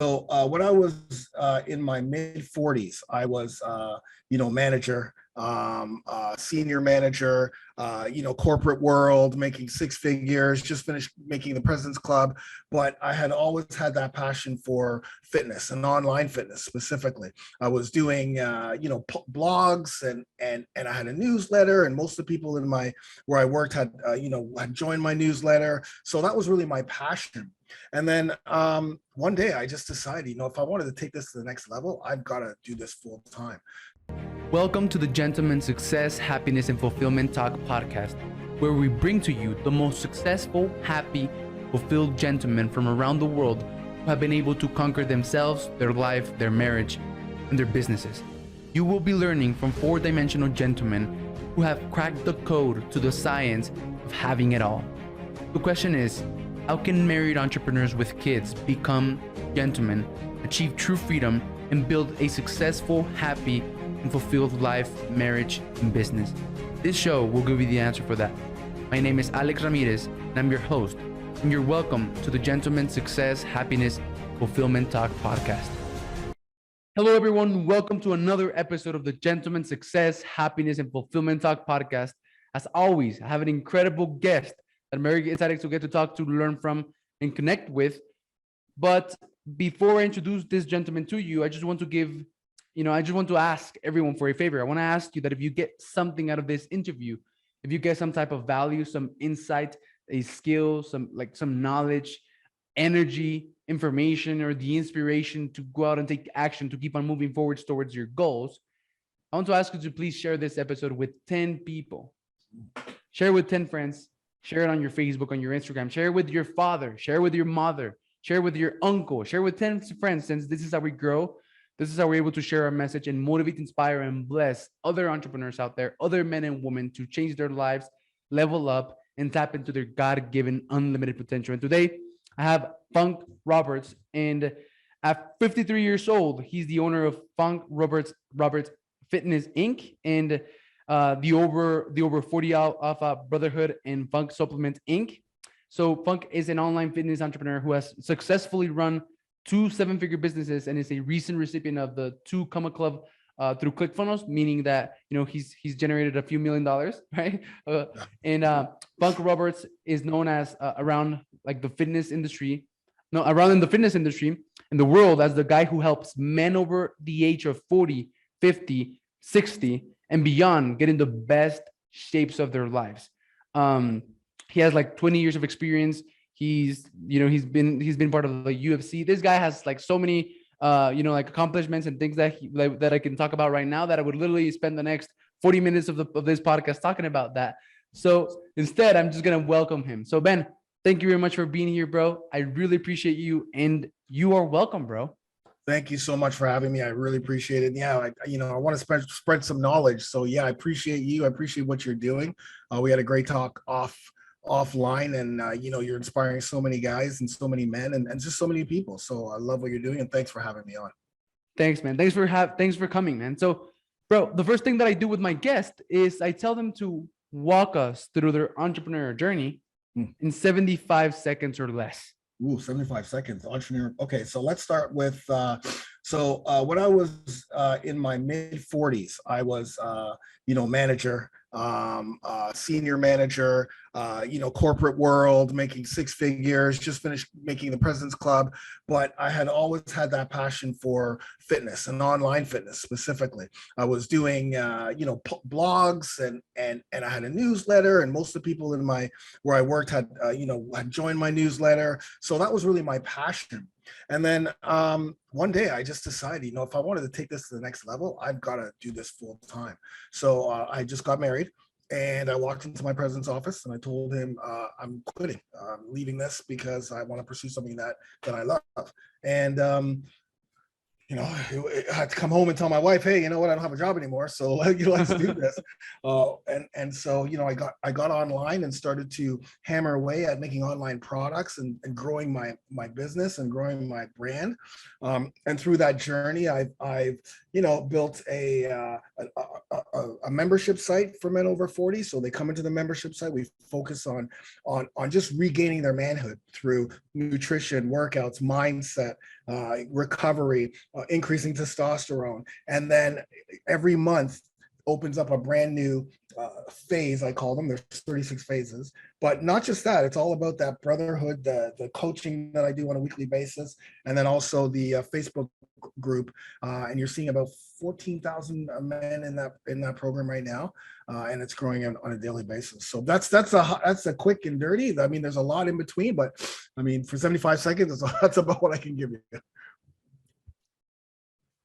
When I was in my mid 40s, I was, manager, senior manager, corporate world, making six figures, just finished making the President's Club. But I had always had that passion for fitness and online fitness specifically. I was doing, blogs and I had a newsletter, and most of the people in where I worked had, had joined my newsletter. So that was really my passion. And then one day I just decided, if I wanted to take this to the next level, I've got to do this full time. Welcome to the Gentleman Success, Happiness, and Fulfillment Talk podcast, where we bring to you the most successful, happy, fulfilled gentlemen from around the world who have been able to conquer themselves, their life, their marriage, and their businesses. You will be learning from four-dimensional gentlemen who have cracked the code to the science of having it all. The question is, how can married entrepreneurs with kids become gentlemen, achieve true freedom, and build a successful, happy, and fulfilled life, marriage, and business? This show will give you the answer for that. My name is Alex Ramirez, and I'm your host, and you're welcome to the Gentleman Success, Happiness, Fulfillment Talk podcast. Hello, everyone. Welcome to another episode of the Gentleman Success, Happiness, and Fulfillment Talk podcast. As always, I have an incredible guest that I'm very excited to get to talk to, learn from, and connect with. But before I introduce this gentleman to you, I just want to ask everyone for a favor. I want to ask you that if you get something out of this interview, if you get some type of value, some insight, a skill, some knowledge, energy, information, or the inspiration to go out and take action to keep on moving forward towards your goals, I want to ask you to please share this episode with 10 people. Share it with 10 friends. Share it on your Facebook, on your Instagram. Share it with your father. Share it with your mother. Share it with your uncle. Share it with 10 friends, since this is how we grow. This is how we're able to share our message and motivate, inspire, and bless other entrepreneurs out there, other men and women, to change their lives, level up, and tap into their God-given unlimited potential. And today, I have Funk Roberts. And at 53 years old, he's the owner of Funk Roberts Fitness Inc. and the over 40 Alpha Brotherhood and Funk Supplement Inc. So Funk is an online fitness entrepreneur who has successfully run 2 seven-figure businesses and is a recent recipient of the 2 Comma Club through ClickFunnels, meaning that he's generated a few $1 million, right? Funk Roberts is known as around in the fitness industry in the world as the guy who helps men over the age of 40, 50, 60 and beyond get in the best shapes of their lives. He has like 20 years of experience. He's been part of the UFC. This guy has like so many accomplishments and things that I can talk about right now that I would literally spend the next 40 minutes of this podcast talking about that. So instead, I'm just gonna welcome him. So Ben, thank you very much for being here, bro. I really appreciate you, and you are welcome, bro. Thank you so much for having me. I really appreciate it. Yeah, I want to spread some knowledge. So yeah, I appreciate you. I appreciate what you're doing. We had a great talk offline, and you're inspiring so many guys and so many men and just so many people. So I love what you're doing, and thanks for having me on. Thanks, man. Thanks for coming, man. So, bro, the first thing that I do with my guest is I tell them to walk us through their entrepreneurial journey in 75 seconds or less. Ooh, 75 seconds, entrepreneur. Okay, so let's start with, when I was in my mid 40s, I was, manager, senior manager, corporate world, making six figures, just finished making the President's Club. But I had always had that passion for fitness and online fitness specifically. I was doing, blogs and I had a newsletter, and most of the people in where I worked had, had joined my newsletter. So that was really my passion. And then one day I just decided, if I wanted to take this to the next level, I've got to do this full time. So I just got married, and I walked into my president's office and I told him, I'm quitting, I'm leaving this because I want to pursue something that I love. And I had to come home and tell my wife, hey, you know what, I don't have a job anymore, so let's do this. And so I got online and started to hammer away at making online products and growing my business and growing my brand. And through that journey, I've built a membership site for men over 40. So they come into the membership site. We focus on just regaining their manhood through nutrition, workouts, mindset, recovery, increasing testosterone. And then every month opens up a brand new phase, I call them. There's 36 phases. But not just that, it's all about that brotherhood, the coaching that I do on a weekly basis, and then also the Facebook group. And you're seeing about 14,000 men in that program right now, and it's growing on a daily basis. So that's a quick and dirty. I mean, there's a lot in between, but I mean, for 75 seconds, that's about what I can give you.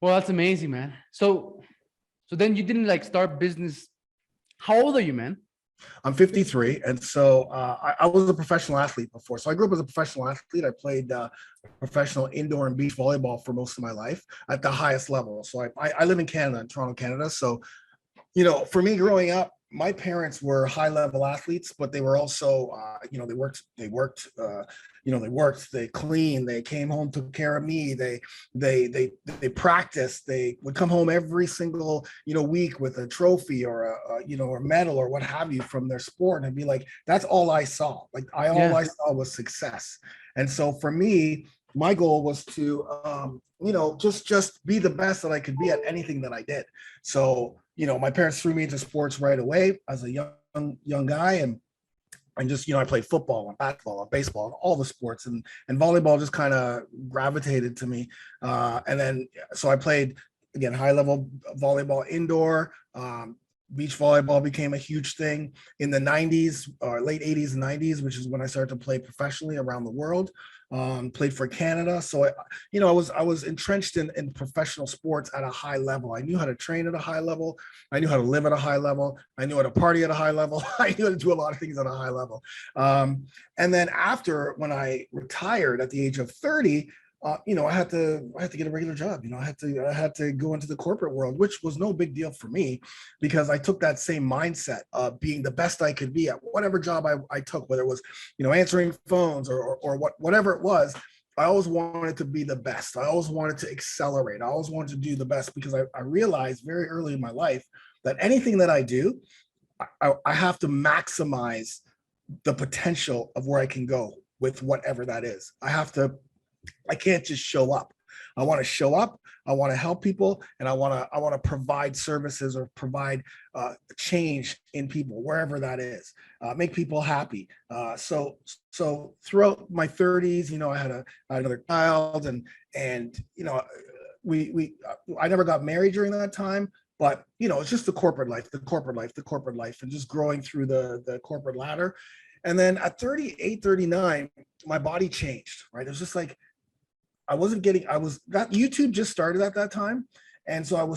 Well, that's amazing, man. So then you didn't like start business. How old are you, man? I'm 53, and so I was a professional athlete before. So I grew up as a professional athlete. I played professional indoor and beach volleyball for most of my life at the highest level. So I live in Canada, in Toronto, Canada. So for me growing up, my parents were high level athletes, but they were also, they worked, they cleaned, they came home, took care of me. They practiced. They would come home every single, week with a trophy or a medal or what have you from their sport. And I'd be like, that's all I saw. Like all I saw was success. And so for me, my goal was to, just be the best that I could be at anything that I did. So, my parents threw me into sports right away as a young guy. And just, I played football and basketball and baseball and all the sports, and volleyball just kind of gravitated to me. And then, so I played, again, high level volleyball indoor. Beach volleyball became a huge thing in the 90s or late 80s and 90s, which is when I started to play professionally around the world. Played for Canada. So, I was entrenched in professional sports at a high level. I knew how to train at a high level. I knew how to live at a high level. I knew how to party at a high level. I knew how to do a lot of things at a high level. And then when I retired at the age of 30, I had to get a regular job. I had to go into the corporate world, which was no big deal for me because I took that same mindset of being the best I could be at whatever job I took, whether it was, answering phones or whatever it was. I always wanted to be the best. I always wanted to accelerate. I always wanted to do the best because I realized very early in my life that anything that I do, I have to maximize the potential of where I can go with whatever that is. I can't just show up. I want to show up. I want to help people, and I want to provide services or provide change in people wherever that is. Make people happy. So throughout my 30s, I had another child, and I never got married during that time. But it's just the corporate life, and just growing through the corporate ladder. And then at 38, 39, my body changed. Right, it was just like YouTube just started at that time. And so I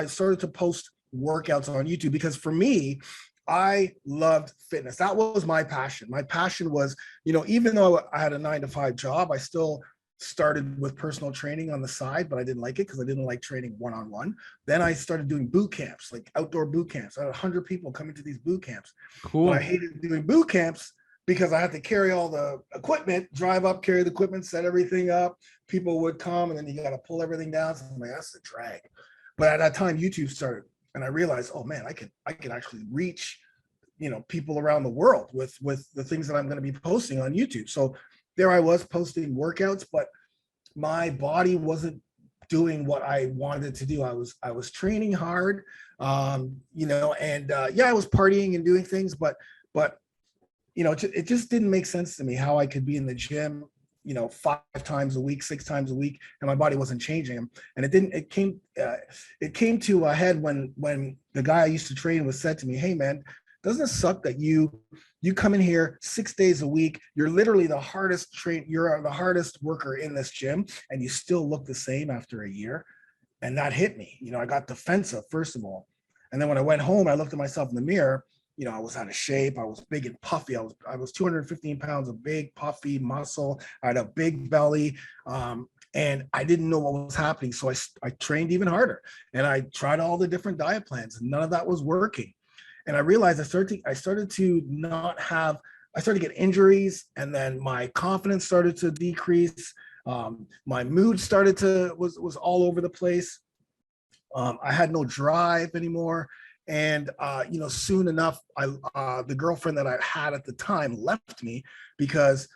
started to post workouts on YouTube because for me, I loved fitness. That was my passion. My passion was, even though I had a 9-to-5 job, I still started with personal training on the side, but I didn't like it because I didn't like training one-on-one. Then I started doing boot camps, like outdoor boot camps. I had 100 people coming to these boot camps. Cool. But I hated doing boot camps because I had to carry all the equipment, drive up, carry the equipment, set everything up. People would come, and then you got to pull everything down. So I'm like, that's a drag. But at that time, YouTube started, and I realized, oh man, I can actually reach, people around the world with the things that I'm going to be posting on YouTube. So there I was posting workouts, but my body wasn't doing what I wanted to do. I was training hard, I was partying and doing things, but it just didn't make sense to me how I could be in the gym, 5 times a week, 6 times a week, and my body wasn't changing. And it came to a head when the guy I used to train was said to me, hey man, doesn't it suck that you come in here 6 days a week, you're literally the hardest you're the hardest worker in this gym, and you still look the same after a year? And that hit me. I got defensive, first of all. And then when I went home, I looked at myself in the mirror. I was out of shape. I was big and puffy. I was 215 pounds of big, puffy muscle. I had a big belly. and I didn't know what was happening. So I trained even harder, and I tried all the different diet plans, and none of that was working. And I realized I started to not have, I started to get injuries, and then my confidence started to decrease. My mood started to was all over the place. I had no drive anymore. And soon enough, the girlfriend that I had at the time left me because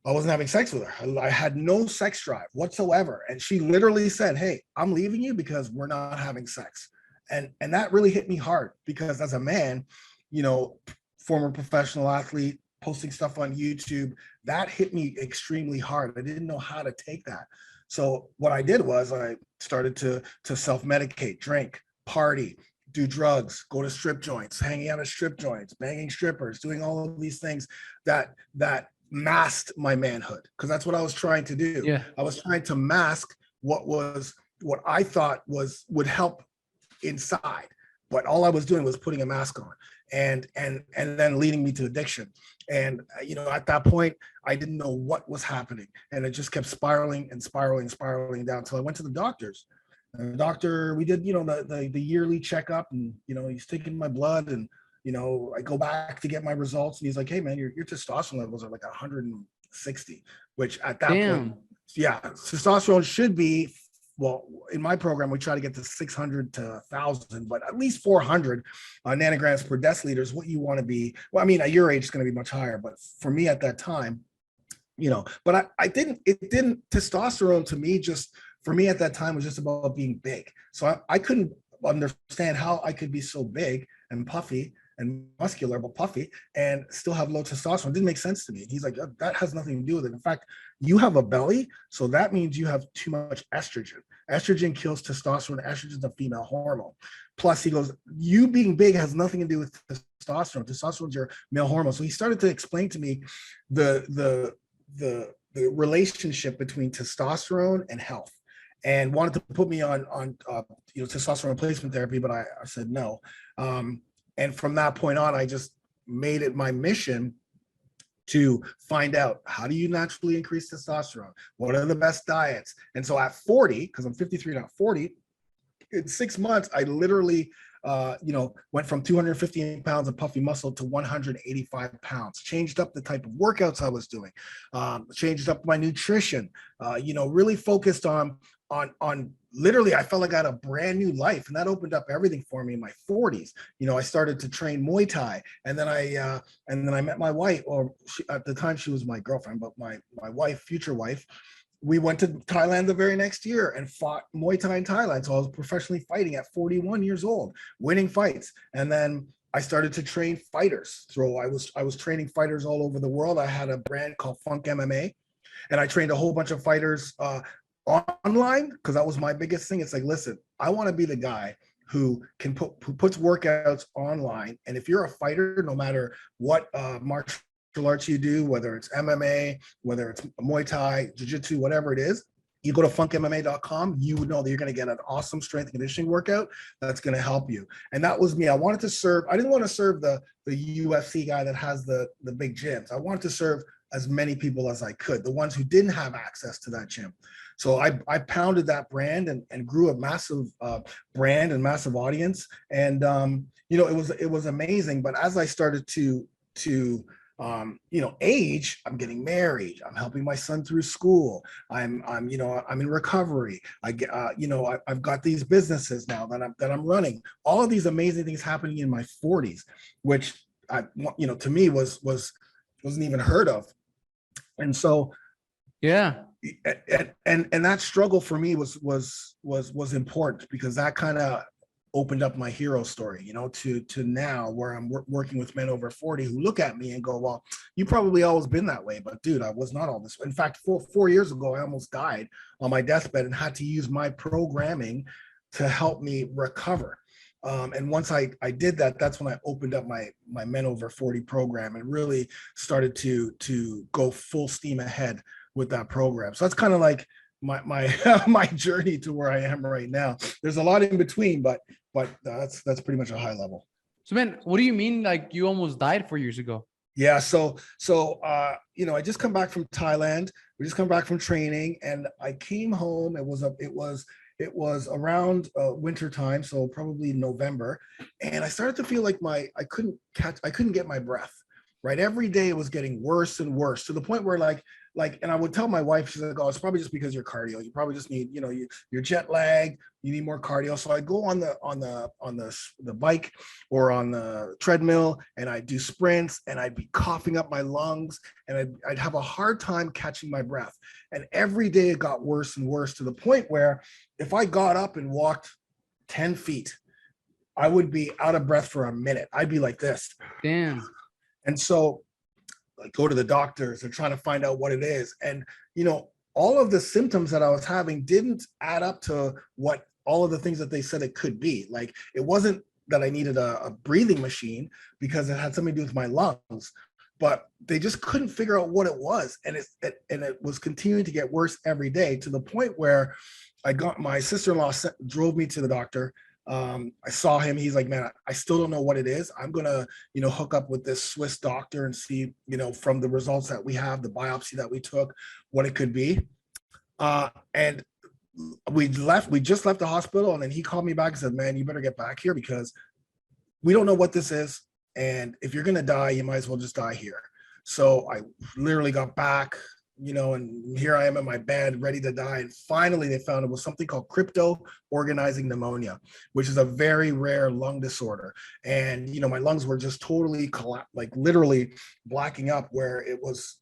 I wasn't having sex with her. I had no sex drive whatsoever. And she literally said, "Hey, I'm leaving you because we're not having sex." And that really hit me hard, because as a man, former professional athlete, posting stuff on YouTube, that hit me extremely hard. I didn't know how to take that. So what I did was I started to self-medicate, drink, party, do drugs, go to strip joints, hanging out at strip joints, banging strippers, doing all of these things that masked my manhood, because that's what I was trying to do. Yeah. I was trying to mask what I thought would help inside, but all I was doing was putting a mask on, and then leading me to addiction. And at that point, I didn't know what was happening, and it just kept spiraling and spiraling down until I went to the doctors. And the doctor, we did the yearly checkup, and he's taking my blood, and I go back to get my results, and he's like, "Hey man, your testosterone levels are like 160," which at that point, yeah, testosterone should be, well, in my program, we try to get to 600 to 1,000, but at least 400 nanograms per deciliter is what you want to be. Well, I mean, at your age, it's going to be much higher, but for me at that time, but testosterone to me, just for me at that time, was just about being big. So I couldn't understand how I could be so big and puffy and muscular, but puffy, and still have low testosterone. It didn't make sense to me. He's like, "That has nothing to do with it. In fact, you have a belly, so that means you have too much estrogen. Estrogen kills testosterone. Estrogen is a female hormone. Plus," he goes, "you being big has nothing to do with testosterone. Testosterone is your male hormone." So he started to explain to me the relationship between testosterone and health, and wanted to put me on testosterone replacement therapy, but I said no. And from that point on, I just made it my mission to find out, how do you naturally increase testosterone? What are the best diets? And so at 40, because I'm 53 now, 40, in 6 months, I literally went from 215 pounds of puffy muscle to 185 pounds, changed up the type of workouts I was doing, changed up my nutrition, really focused on literally, I felt like I had a brand new life, and that opened up everything for me in my 40s. I started to train Muay Thai, and then I met my wife, or at the time she was my girlfriend, but my wife, future wife. We went to Thailand the very next year and fought Muay Thai in Thailand. So I was professionally fighting at 41 years old, winning fights. And then I started to train fighters. So I was training fighters all over the world. I had a brand called Funk MMA, and I trained a whole bunch of fighters online, because that was my biggest thing. It's like, listen, I want to be the guy who puts workouts online. And if you're a fighter, no matter what martial arts you do, whether it's MMA, whether it's Muay Thai, Jiu-Jitsu, whatever it is, you go to funkmma.com, you would know that you're going to get an awesome strength and conditioning workout that's going to help you. And that was me. I wanted to serve, I didn't want to serve the UFC guy that has the big gyms. I wanted to serve as many people as I could, the ones who didn't have access to that gym. So I pounded that brand and grew a massive brand and massive audience. And, it was amazing. But as I started to age, I'm getting married, I'm helping my son through school, I'm in recovery, I've got these businesses now that I'm running, all of these amazing things happening in my 40s, which to me wasn't even heard of. And so Yeah. and that struggle for me was important, because that kind of opened up my hero story, to now where I'm working with men over 40 who look at me and go, "Well, you probably always been that way, but dude, I was not all this." In fact, 4 years ago, I almost died on my deathbed and had to use my programming to help me recover. And once I did that, that's when I opened up my Men Over 40 program and really started to go full steam ahead with that program. So that's kind of like my my journey to where I am right now. There's a lot in between, but that's pretty much a high level. So man, what do you mean, like, you almost died 4 years ago? Yeah. So you know, I just come back from Thailand. We just come back from training, and I came home. It was around winter time, so probably November, and I started to feel like I couldn't get my breath. Right, every day it was getting worse and worse to the point where and I would tell my wife, she's like, "Oh, it's probably just because you're cardio. You probably just need, you know, you're jet lag. You need more cardio." So I go on the bike or on the treadmill, and I do sprints, and I'd be coughing up my lungs, and I'd have a hard time catching my breath. And every day it got worse and worse to the point where if I got up and walked 10 feet, I would be out of breath for a minute. I'd be like this. Damn. And so I go to the doctors and trying to find out what it is. And, you know, all of the symptoms that I was having didn't add up to what all of the things that they said it could be. Like, it wasn't that I needed a breathing machine because it had something to do with my lungs, but they just couldn't figure out what it was. And it was continuing to get worse every day to the point where my sister-in-law drove me to the doctor. I saw him. He's like, "Man, I still don't know what it is. I'm gonna, you know, hook up with this Swiss doctor and see, you know, from the results that we have, the biopsy that we took, what it could be." And we just left the hospital, and then he called me back and said, "Man, you better get back here because we don't know what this is. And if you're gonna die, you might as well just die here." So I literally got back, you know, and here I am in my bed ready to die. And finally they found it was something called crypto organizing pneumonia, which is a very rare lung disorder. And, you know, my lungs were just totally like literally blacking up, where it was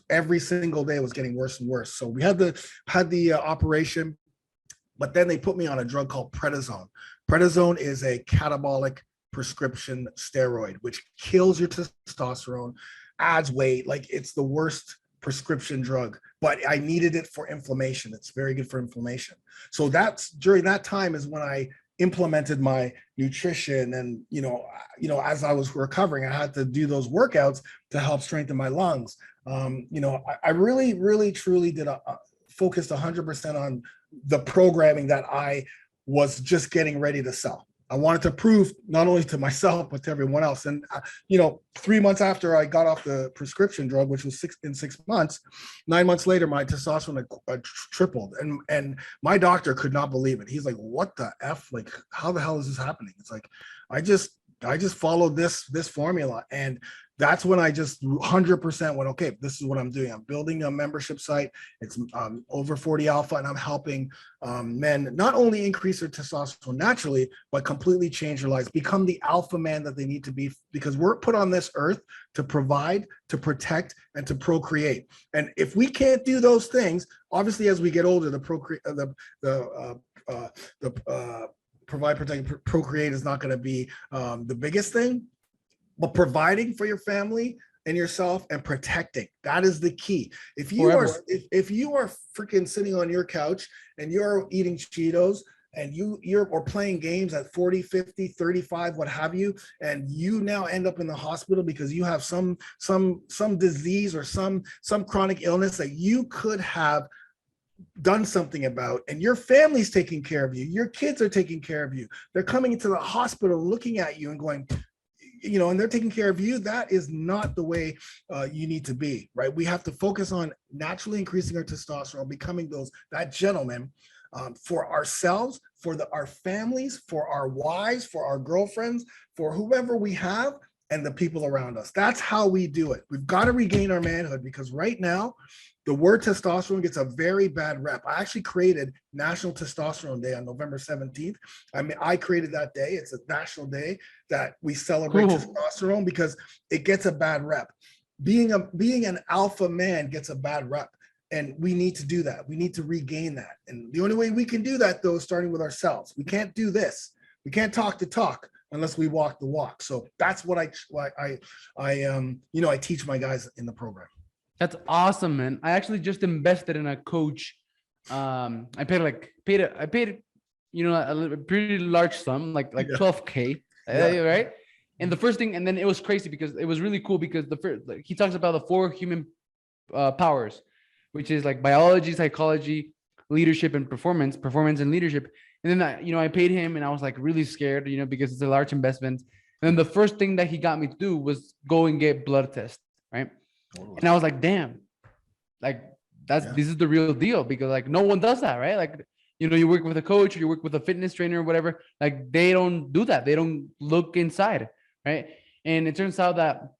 every single day was getting worse and worse. So we had the operation, but then they put me on a drug called prednisone. Prednisone is a catabolic prescription steroid, which kills your testosterone, adds weight. Like, it's the worst prescription drug, but I needed it for inflammation. It's very good for inflammation. So that's during that time is when I implemented my nutrition. And, you know, as I was recovering, I had to do those workouts to help strengthen my lungs. You know, I really, really, truly did focused 100% on the programming that I was just getting ready to sell. I wanted to prove not only to myself, but to everyone else. And, you know, 3 months after I got off the prescription drug, which was 6 months, 9 months later, my testosterone had tripled. And my doctor could not believe it. He's like, "What the F? Like, how the hell is this happening?" It's like, I just followed this formula. And that's when I just 100% went, "Okay, this is what I'm doing. I'm building a membership site. It's over 40 Alpha, and I'm helping men not only increase their testosterone naturally, but completely change their lives, become the alpha man that they need to be, because we're put on this earth to provide, to protect, and to procreate. And if we can't do those things, obviously, as we get older, provide, protect, procreate is not going to be the biggest thing. But providing for your family and yourself and protecting, that is the key. If you are freaking sitting on your couch and you're eating Cheetos and you're or playing games at 40, 50, 35, what have you, and you now end up in the hospital because you have some disease or some chronic illness that you could have done something about, and your family's taking care of you, your kids are taking care of you, they're coming into the hospital looking at you and going, you know, and they're taking care of you. That is not the way you need to be, right? We have to focus on naturally increasing our testosterone, becoming that gentleman for ourselves, for our families, for our wives, for our girlfriends, for whoever we have, and the people around us. That's how we do it. We've got to regain our manhood, because right now, the word testosterone gets a very bad rep. I actually created National Testosterone Day on November 17th. I created that day. It's a national day that we celebrate testosterone, because it gets a bad rep. Being an alpha man gets a bad rep, and we need to do that. We need to regain that. And the only way we can do that, though, is starting with ourselves. We can't do this. We can't talk the talk unless we walk the walk. So that's what I teach my guys in the program. That's awesome, man. I actually just invested in a coach. I paid you know, a pretty large sum, like 12K, right? And the first thing, and then it was crazy because it was really cool, because he talks about the 4 human powers, which is like biology, psychology, leadership, and performance and leadership. And then I paid him, and I was like really scared, because it's a large investment. And then the first thing that he got me to do was go and get blood tests. right? Totally. And I was like, damn, like this is the real deal, because like no one does that, right? Like, you work with a coach or you work with a fitness trainer or whatever, like they don't do that. They don't look inside, right? And it turns out that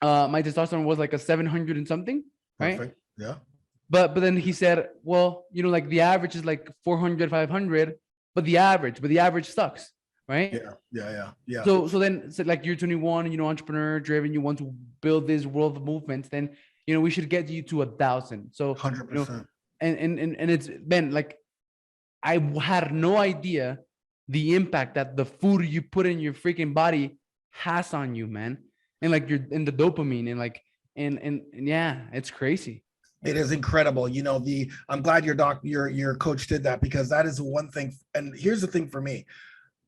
my testosterone was like a 700 and something, right? Perfect. Yeah. But then he said, well, like the average is like 400, 500, but the average sucks, right? Yeah. So then, like, you're 21, entrepreneur driven, you want to build this world of movements, then we should get you to 1,000. So 100%. And it's been like, I had no idea the impact that the food you put in your freaking body has on you, man. And like you're in the dopamine and like and yeah, it's crazy. It is incredible. I'm glad your coach did that, because that is one thing. And here's the thing for me.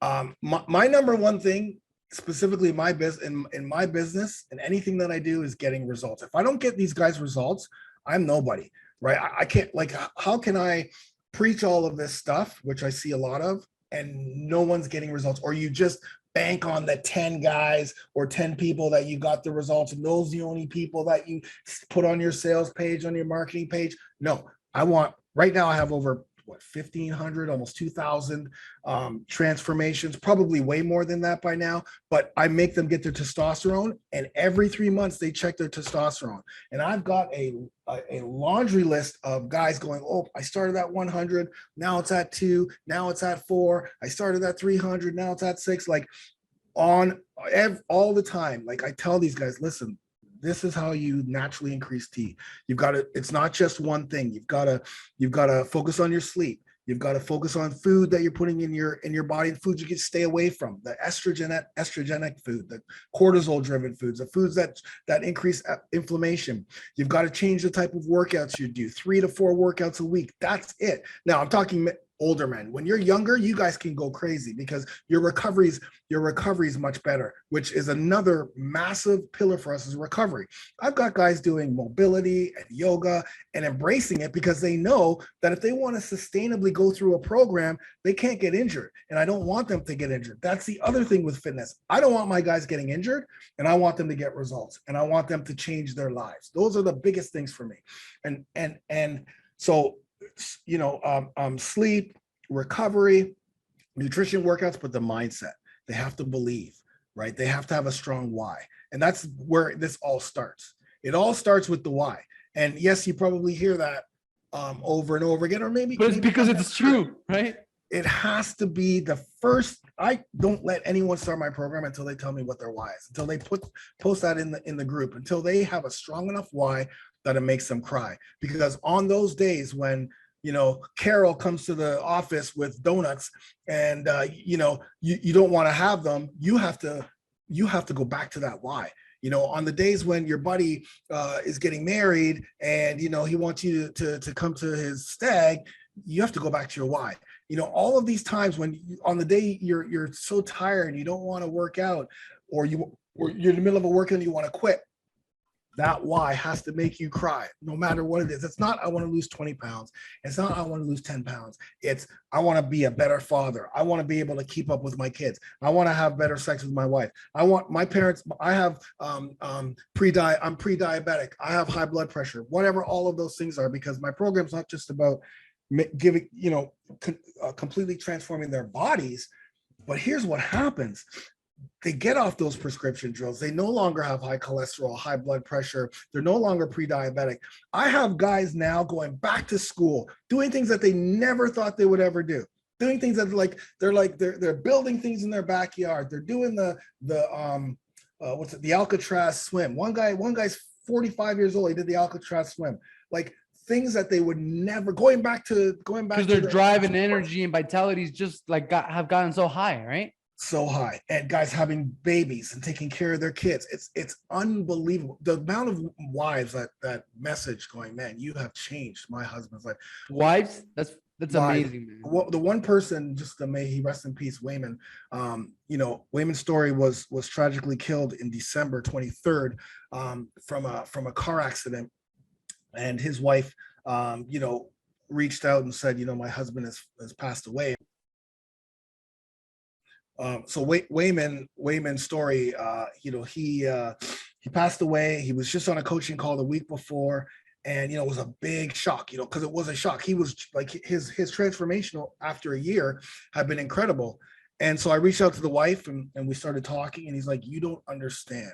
My number one thing, specifically in my business and anything that I do, is getting results. If I don't get these guys results, I'm nobody, right? I can't, like, how can I preach all of this stuff, which I see a lot of, and no one's getting results? Or you just bank on the 10 guys or 10 people that you got the results, and those are the only people that you put on your sales page, on your marketing page. No, right now I have over 1,500, almost 2,000 transformations, probably way more than that by now, but I make them get their testosterone, and every 3 months they check their testosterone. And I've got a laundry list of guys going, oh, I started at 100, now it's at 2, now it's at 4, I started at 300, now it's at 6, like all the time. Like, I tell these guys, listen, this is how you naturally increase T. It's not just one thing. You've got to focus on your sleep. You've got to focus on food that you're putting in your body, and food you can stay away from, the estrogenic food, the cortisol driven foods, the foods that increase inflammation. You've got to change the type of workouts you do, 3 to 4 workouts a week. That's it. Now I'm talking older men. When you're younger, you guys can go crazy, because your recovery is much better, which is another massive pillar for us, is recovery. I've got guys doing mobility and yoga and embracing it, because they know that if they want to sustainably go through a program, they can't get injured. And I don't want them to get injured. That's the other thing with fitness. I don't want my guys getting injured, and I want them to get results, and I want them to change their lives. Those are the biggest things for me. And so, sleep, recovery, nutrition, workouts, but the mindset. They have to believe, right? They have to have a strong why. And that's where this all starts. It all starts with the why. And yes, you probably hear that over and over again, or maybe. But it's because it's true, right? It has to be the first. I don't let anyone start my program until they tell me what their why is, until they post that in the group, until they have a strong enough why that it makes them cry. Because on those days when, Carol comes to the office with donuts, and you don't want to have them, you have to go back to that why. On the days when your buddy is getting married, and he wants you to come to his stag, you have to go back to your why. All of these times when on the day you're so tired and you don't want to work out, or you're in the middle of a workout and you want to quit, that why has to make you cry, no matter what it is. It's not, I want to lose 20 pounds. It's not, I want to lose 10 pounds. It's, I want to be a better father. I want to be able to keep up with my kids. I want to have better sex with my wife. I want my parents, I have I'm pre-diabetic. I have high blood pressure, whatever all of those things are, because my program's not just about giving, completely transforming their bodies. But here's what happens. They get off those prescription drugs. They no longer have high cholesterol, high blood pressure. They're no longer pre-diabetic. I have guys now going back to school, doing things that they never thought they would ever do. Doing things that they're building things in their backyard. They're doing the Alcatraz swim. One guy's 45 years old. He did the Alcatraz swim. Like, things that they would never, going back because their drive and energy and vitality is just like have gotten so high, right? So high. And guys having babies and taking care of their kids. It's unbelievable. The amount of wives that message going, man, you have changed my husband's life. Wives? That's amazing, man. Well, the one person, just may he rest in peace, Wayman. Wayman's story was tragically killed in December 23rd from a car accident. And his wife, reached out and said, my husband has passed away. So Wayman's story, He passed away. He was just on a coaching call the week before. And, it was a big shock, because it was a shock. He was like, his transformational after a year had been incredible. And so I reached out to the wife and we started talking, and he's like, you don't understand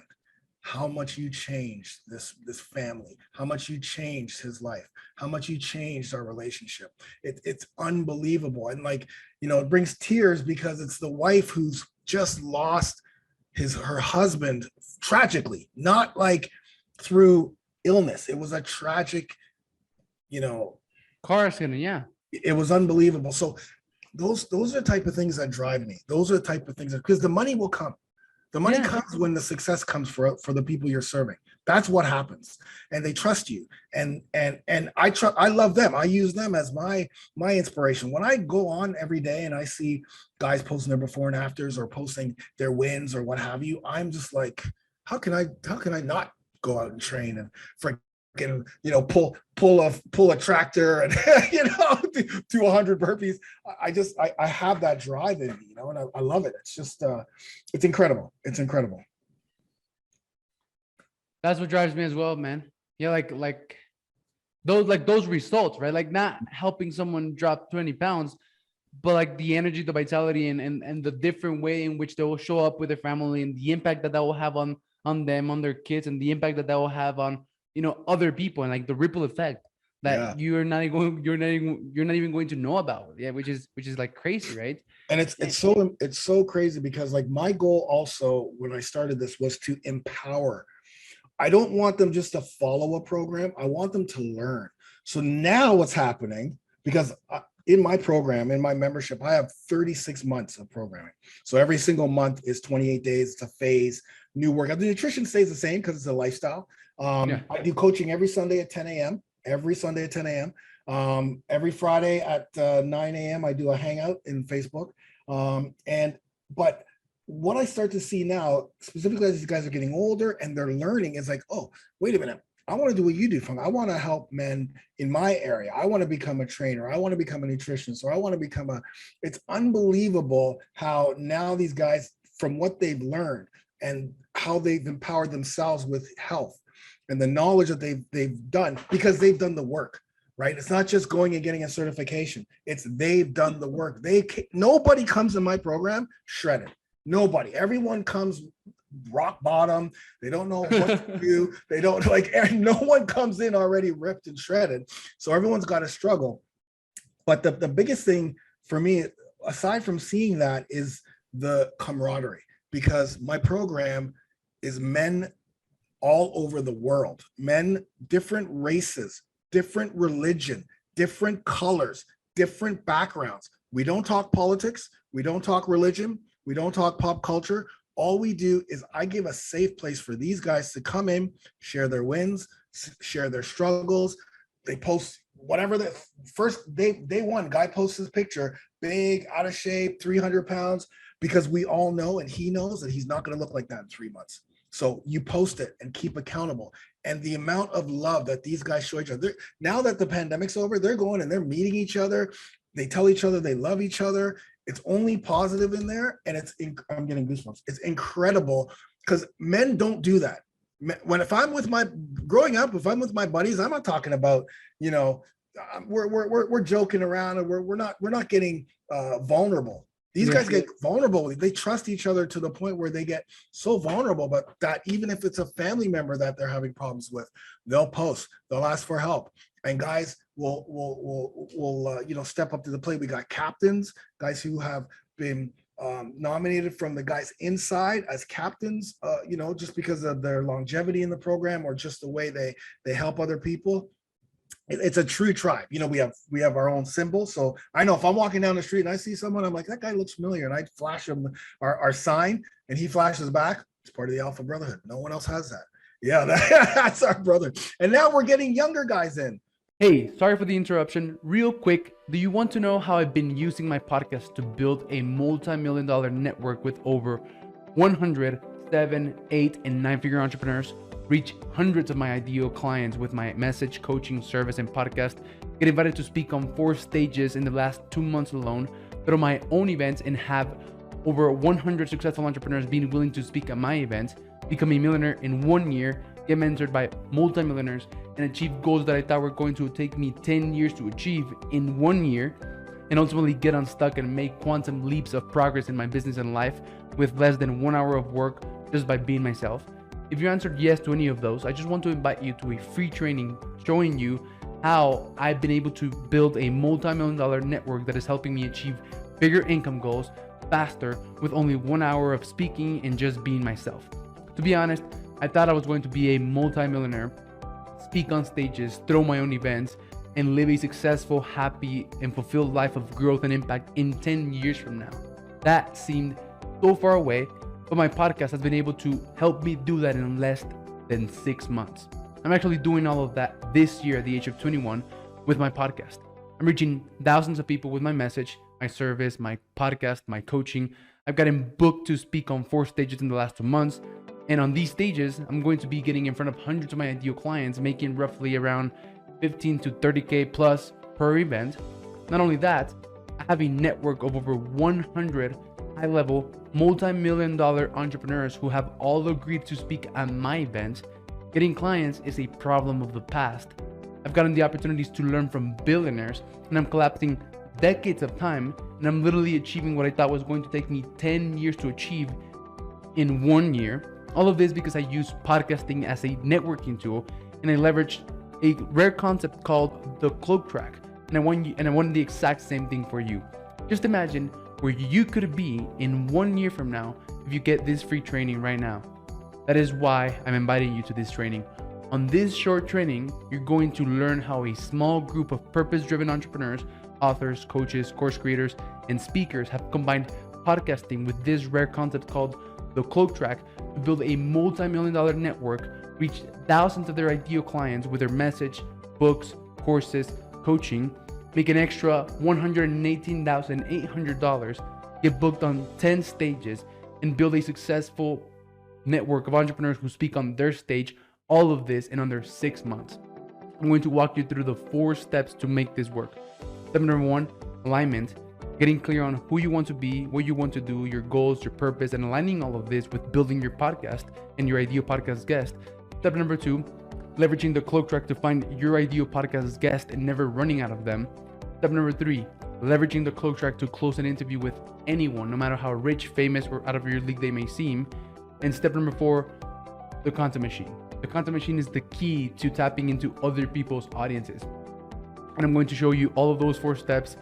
how much you changed this family, how much you changed his life, how much you changed our relationship. It's unbelievable. And like, it brings tears because it's the wife who's just lost her husband tragically, not like through illness. It was a tragic, car accident. Yeah. It was unbelievable. So those are the type of things that drive me. Those are the type of things because the money will come. The money comes when the success comes for the people you're serving. That's what happens, and they trust you. And I love them. I use them as my inspiration. When I go on every day and I see guys posting their before and afters or posting their wins or what have you, I'm just like, how can I not go out and train and freaking pull a tractor and do 100 burpees. I have that drive in me, and I love it. It's just it's incredible. It's incredible. That's what drives me as well, man. Yeah, like those results, right? Like not helping someone drop 20 pounds, but like the energy, the vitality, and the different way in which they will show up with their family, and the impact that will have on them, on their kids, and the impact that will have on other people, and like the ripple effect that you're not even going to know about. Yeah, which is like crazy, right? And it's so crazy because like my goal also when I started this was to empower. I don't want them just to follow a program. I want them to learn. So now what's happening, because in my program, in my membership, I have 36 months of programming. So every single month is 28 days. It's a phase, new workout. The nutrition stays the same because it's a lifestyle. I do coaching every Sunday at 10 a.m. Every Sunday at 10 a.m. Every Friday at 9 a.m. I do a hangout in Facebook. But what I start to see now, specifically as these guys are getting older and they're learning, is like, oh, wait a minute. I want to do what you do, Fung. I want to help men in my area. I want to become a trainer. I want to become a nutritionist, or I want to become it's unbelievable how now these guys, from what they've learned and how they've empowered themselves with health and the knowledge that they've done, because they've done the work, right? It's not just going and getting a certification. It's they've done the work. Nobody comes in my program shredded. Nobody. Everyone comes rock bottom. They don't know what to do. They don't no one comes in already ripped and shredded. So everyone's got to struggle. But the biggest thing for me, aside from seeing that, is the camaraderie, because my program is men all over the world, men, different races, different religion, different colors, different backgrounds. We don't talk politics. We don't talk religion. We don't talk pop culture. All we do is I give a safe place for these guys to come in, share their wins, share their struggles. They post whatever the first day one guy posts his picture, big, out of shape, 300 pounds, because we all know, and he knows, that he's not going to look like that in 3 months. So you post it and keep accountable. And the amount of love that these guys show each other, now that the pandemic's over, they're going and they're meeting each other. They tell each other they love each other. It's only positive in there. And I'm getting goosebumps. It's incredible because men don't do that. If I'm with my buddies, I'm not talking about, we're joking around and we're not getting vulnerable. These guys get vulnerable. They trust each other to the point where they get so vulnerable, but that even if it's a family member that they're having problems with, they'll post, they'll ask for help. And guys will step up to the plate. We got captains, guys who have been nominated from the guys inside as captains, just because of their longevity in the program or just the way they help other people. It's a true tribe. We have our own symbol. So I know if I'm walking down the street and I see someone, I'm like, that guy looks familiar. And I flash him our sign and he flashes back. It's part of the Alpha Brotherhood. No one else has that. Yeah, that's our brother. And now we're getting younger guys in. Hey, sorry for the interruption. Real quick, do you want to know how I've been using my podcast to build a multi-million-dollar network with over 100 7, 8, and 9-figure entrepreneurs? Reach hundreds of my ideal clients with my message, coaching, service, and podcast. Get invited to speak on 4 stages in the last 2 months alone. Go to my own events and have over 100 successful entrepreneurs being willing to speak at my events. become a millionaire in 1 year, get mentored by multimillionaires, and achieve goals that I thought were going to take me 10 years to achieve in 1 year, and ultimately get unstuck and make quantum leaps of progress in my business and life with less than 1 hour of work just by being myself? If you answered yes to any of those, I just want to invite you to a free training showing you how I've been able to build a multi-million-dollar network that is helping me achieve bigger income goals faster with only 1 hour of speaking and just being myself. To be honest, I thought I was going to be a multi-millionaire, speak on stages, throw my own events, and live a successful, happy, and fulfilled life of growth and impact in 10 years from now. That seemed so far away, but my podcast has been able to help me do that in less than 6 months. I'm actually doing all of that this year at the age of 21 with my podcast. I'm reaching thousands of people with my message, my service, my podcast, my coaching. I've gotten booked to speak on 4 stages in the last 2 months. And on these stages, I'm going to be getting in front of hundreds of my ideal clients, making roughly around 15 to 30K plus per event. Not only that, I have a network of over 100 high-level, multi-million-dollar entrepreneurs who have all agreed to speak at my events. Getting clients is a problem of the past. I've gotten the opportunities to learn from billionaires, and I'm collapsing decades of time, and I'm literally achieving what I thought was going to take me 10 years to achieve in 1 year. All of this because I use podcasting as a networking tool, and I leveraged a rare concept called the cloak track. And I want the exact same thing for you. Just imagine where you could be in 1 year from now if you get this free training right now. That is why I'm inviting you to this training. On this short training, you're going to learn how a small group of purpose-driven entrepreneurs, authors, coaches, course creators, and speakers have combined podcasting with this rare concept called the cloak track to build a multi-million-dollar network, reach thousands of their ideal clients with their message, books, courses, coaching, make an extra $118,800, get booked on 10 stages, and build a successful network of entrepreneurs who speak on their stage, all of this in under 6 months. I'm going to walk you through the 4 steps to make this work. Step number 1, alignment. Getting clear on who you want to be, what you want to do, your goals, your purpose, and aligning all of this with building your podcast and your ideal podcast guest. Step number 2, leveraging the cloak track to find your ideal podcast guest and never running out of them. Step number 3, leveraging the cloak track to close an interview with anyone, no matter how rich, famous, or out of your league they may seem. And step number 4, the content machine. The content machine is the key to tapping into other people's audiences. And I'm going to show you all of those 4 steps.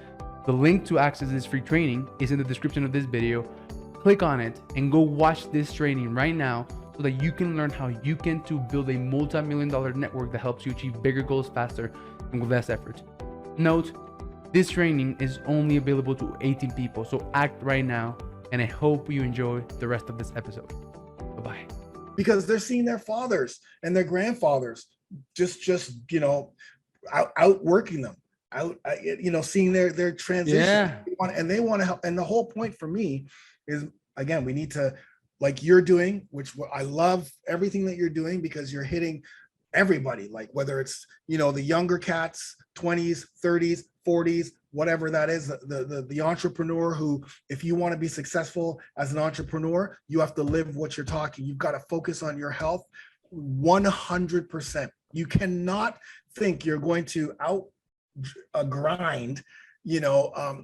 The link to access this free training is in the description of this video. Click on it and go watch this training right now so that you can learn how you can too build a multi-million-dollar network that helps you achieve bigger goals faster and with less effort. Note, this training is only available to 18 people, so act right now, and I hope you enjoy the rest of this episode. Bye-bye. Because they're seeing their fathers and their grandfathers just outworking them, seeing their transition. Yeah. They want to help. And the whole point for me is, again, we need to, like you're doing, which I love everything that you're doing, because you're hitting everybody, like whether it's, the younger cats, 20s, 30s, 40s, whatever that is, the entrepreneur who, if you want to be successful as an entrepreneur, you have to live what you're talking. You've got to focus on your health 100%. You cannot think you're going to grind,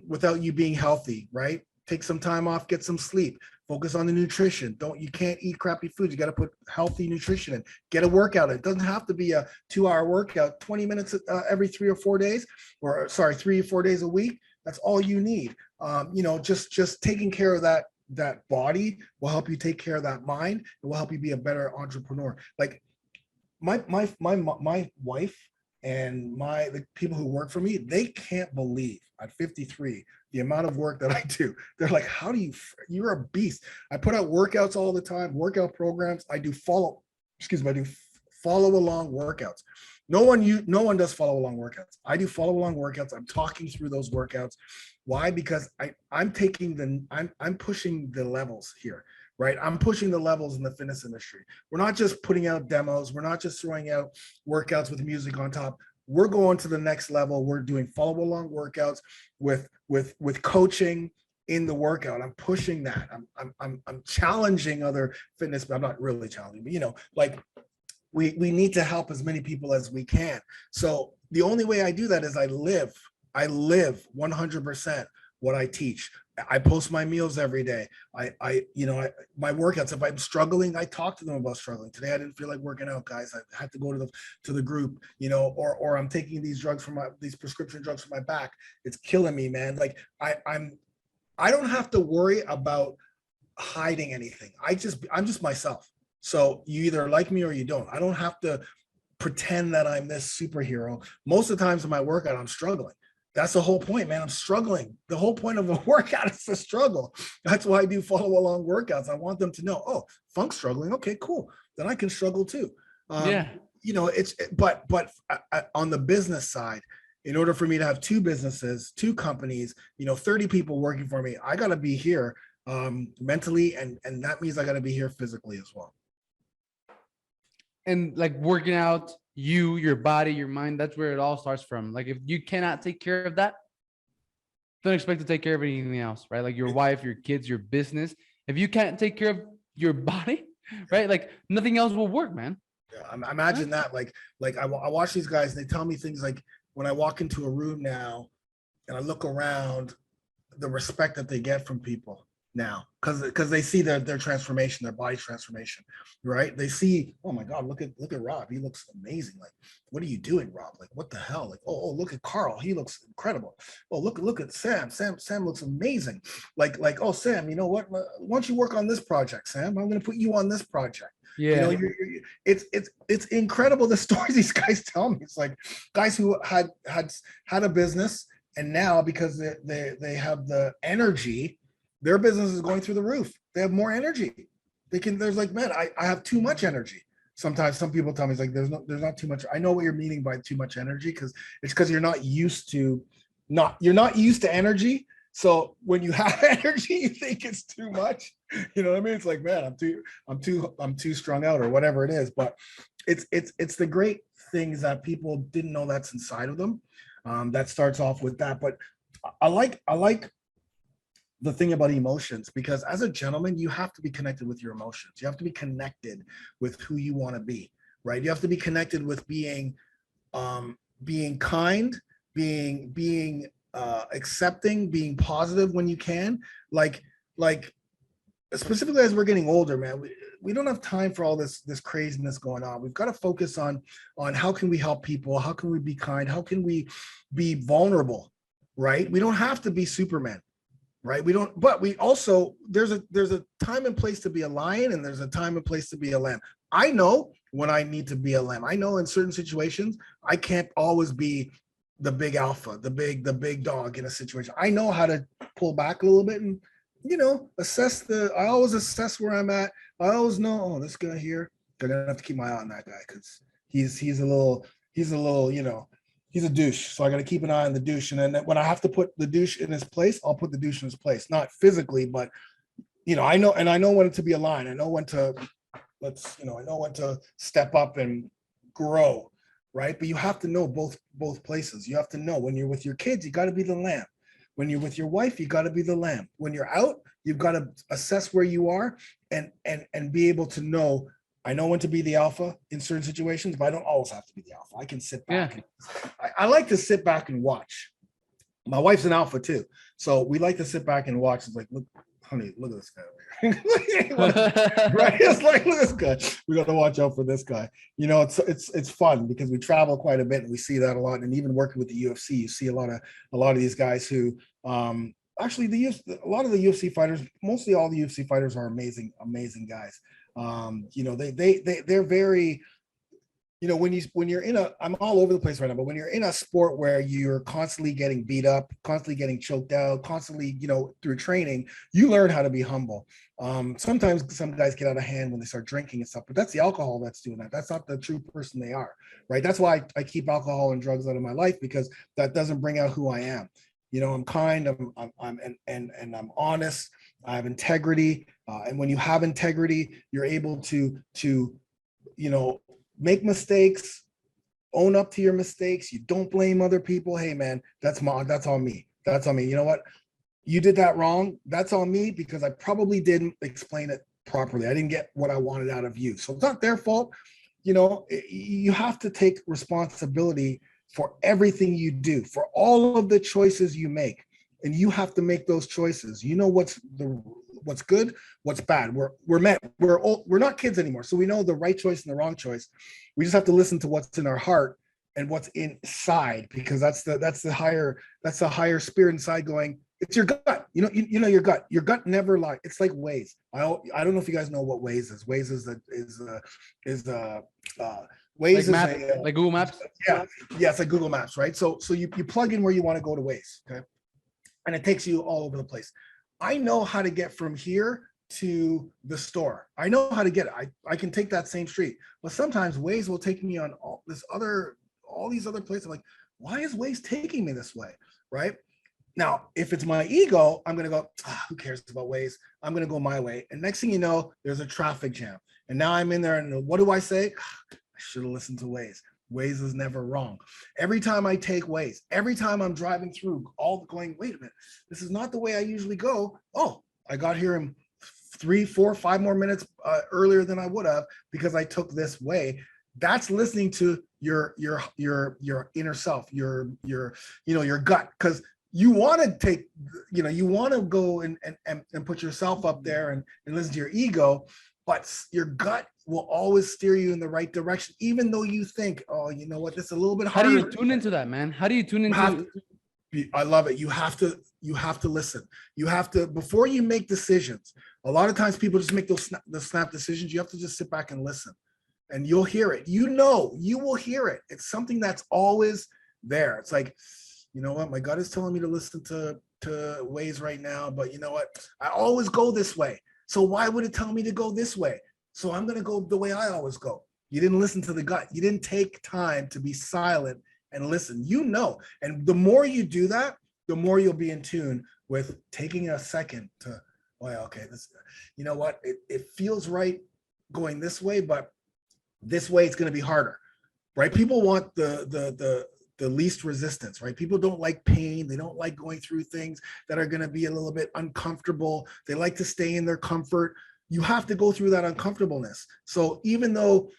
without you being healthy, right? Take some time off, get some sleep, focus on the nutrition. You can't eat crappy food. You got to put healthy nutrition in, get a workout. It doesn't have to be a 2-hour workout, 20 minutes every 3 or 4 days, 3 or 4 days a week. That's all you need. Just taking care of that body will help you take care of that mind. It will help you be a better entrepreneur. Like my wife and the people who work for me, they can't believe at 53 the amount of work that I do. They're like, how do you're a beast. I put out workouts all the time, workout programs. I do follow along workouts. No one does follow along workouts. I do follow along workouts. I'm talking through those workouts. Why? Because I'm pushing the levels here, right? I'm pushing the levels in the fitness industry. We're not just putting out demos. We're not just throwing out workouts with music on top. We're going to the next level. We're doing follow along workouts with coaching, in the workout. I'm pushing that. I'm challenging other fitness, but I'm not really challenging, but like we need to help as many people as we can. So the only way I do that is I live 100% what I teach. I post my meals every day. My workouts, if I'm struggling, I talk to them about struggling. Today, I didn't feel like working out, guys. I had to go to the group, or I'm taking these prescription drugs for my back. It's killing me, man. Like I don't have to worry about hiding anything. I'm just myself. So you either like me or you don't. I don't have to pretend that I'm this superhero. Most of the times in my workout, I'm struggling. That's the whole point, man. I'm struggling. The whole point of a workout is to struggle. That's why I do follow along workouts. I want them to know, oh, Funk's struggling. Okay, cool. Then I can struggle too. Yeah. But on the business side, in order for me to have two businesses, two companies, 30 people working for me, I got to be here mentally, and that means I got to be here physically as well. And like working out, your body, your mind, that's where it all starts from. Like if you cannot take care of that, don't expect to take care of anything else, right? Like your wife, your kids, your business. If you can't take care of your body, right? Like nothing else will work, man. Yeah, imagine that. Like I watch these guys and they tell me things like, when I walk into a room now and I look around, the respect that they get from people now, because they see their transformation, their body transformation, right? They see, oh my God, look at Rob, he looks amazing. Like, what are you doing, Rob? Like, what the hell? Like, oh, look at Carl, he looks incredible. Oh, look at Sam looks amazing. Like, oh, Sam, you know what? Why don't you work on this project, Sam? I'm going to put you on this project. Yeah. It's incredible the stories these guys tell me. It's like guys who had a business, and now because they have the energy, their business is going through the roof. They have more energy. There's like, man, I have too much energy. Sometimes some people tell me, it's like, there's not too much. I know what you're meaning by too much energy, because you're not used to energy. So when you have energy, you think it's too much. You know what I mean? It's like, man, I'm too strung out or whatever it is. But it's the great things that people didn't know that's inside of them. That starts off with that. But I like the thing about emotions, because as a gentleman, you have to be connected with your emotions. You have to be connected with who you want to be, right? You have to be connected with being kind, being accepting, being positive when you can. Like specifically as we're getting older, man, we don't have time for all this craziness going on. We've got to focus on how can we help people? How can we be kind? How can we be vulnerable, right? We don't have to be Superman, right? But we also, there's a time and place to be a lion, and there's a time and place to be a lamb. I know when I need to be a lamb. I know in certain situations, I can't always be the big alpha, the big dog in a situation. I know how to pull back a little bit and, I always assess where I'm at. I always know, oh, this guy here, I'm gonna have to keep my eye on that guy, because he's a little, he's a douche. So I got to keep an eye on the douche. And then when I have to put the douche in his place, I'll put the douche in his place, not physically, but I know when to be a lion. I know when to step up and grow, right? But you have to know both places. You have to know when you're with your kids, you got to be the lamb. When you're with your wife, you got to be the lamb. When you're out, you've got to assess where you are and be able to know, I know when to be the alpha in certain situations, but I don't always have to be the alpha. I can sit back. Yeah. I like to sit back and watch. My wife's an alpha too. So we like to sit back and watch. It's like, look, honey, look at this guy over here. Right? It's like, look at this guy. We got to watch out for this guy. It's fun because we travel quite a bit and we see that a lot. And even working with the UFC, you see a lot of these guys who, actually a lot of the UFC fighters, mostly all the UFC fighters are amazing guys. They're very, when you're in I'm all over the place right now, but when you're in a sport where you're constantly getting beat up, constantly getting choked out, constantly, through training, you learn how to be humble. Sometimes some guys get out of hand when they start drinking and stuff, but that's the alcohol that's doing that. That's not the true person they are, right? That's why I keep alcohol and drugs out of my life, because that doesn't bring out who I am. I'm kind, I'm honest, I have integrity. And when you have integrity, you're able to make mistakes, own up to your mistakes. You don't blame other people. Hey man, that's on me. You know what? you did that wrong. That's on me because I probably didn't explain it properly. I didn't get what I wanted out of you. So it's not their fault. You have to take responsibility for everything you do, for all of the choices you make. And you have to make those choices. You know what's good, what's bad. We're not kids anymore. So we know the right choice and the wrong choice. We just have to listen to what's in our heart and what's inside, because that's the higher spirit inside going, it's your gut. You know your gut. Your gut never lies. It's like Waze. I don't know if you guys know what Waze is. Waze Waze like Google Maps. Yeah, it's like Google Maps, right? So you plug in where you want to go to Waze, okay, and it takes you all over the place. I know how to get from here to the store. I know how to get it. I can take that same street, but sometimes Waze will take me on all these other places. I'm like, why is Waze taking me this way, right? Now, if it's my ego, I'm going to go, who cares about Waze? I'm going to go my way. And next thing you know, there's a traffic jam. And now I'm in there and what do I say? I should have listened to Waze. Waze is never wrong. Every time I take Waze, every time I'm driving through, all going, wait a minute, this is not the way I usually go. Oh, I got here in 3, 4, 5 more minutes earlier than I would have because I took this way. That's listening to your inner self, your gut, because you want to take, you want to go and put yourself up there and listen to your ego, but your gut will always steer you in the right direction, even though you think, oh, you know what, this is a little bit harder. How do you tune into that, man? How do you tune into? I love it. You have to listen. You have to, before you make decisions. A lot of times people just make the snap decisions. You have to just sit back and listen, and you'll hear it. You will hear it. It's something that's always there. It's like, you know what, my gut is telling me to listen to Waze right now, but you know what, I always go this way. So why would it tell me to go this way? So I'm going to go the way I always go. You didn't listen to the gut. You didn't take time to be silent and listen. And the more you do that, the more you'll be in tune with taking a second to, okay, this, you know what, it feels right going this way, but this way it's going to be harder, right? People want the least resistance, right? People don't like pain. They don't like going through things that are going to be a little bit uncomfortable. They like to stay in their comfort. You have to go through that uncomfortableness. So even though,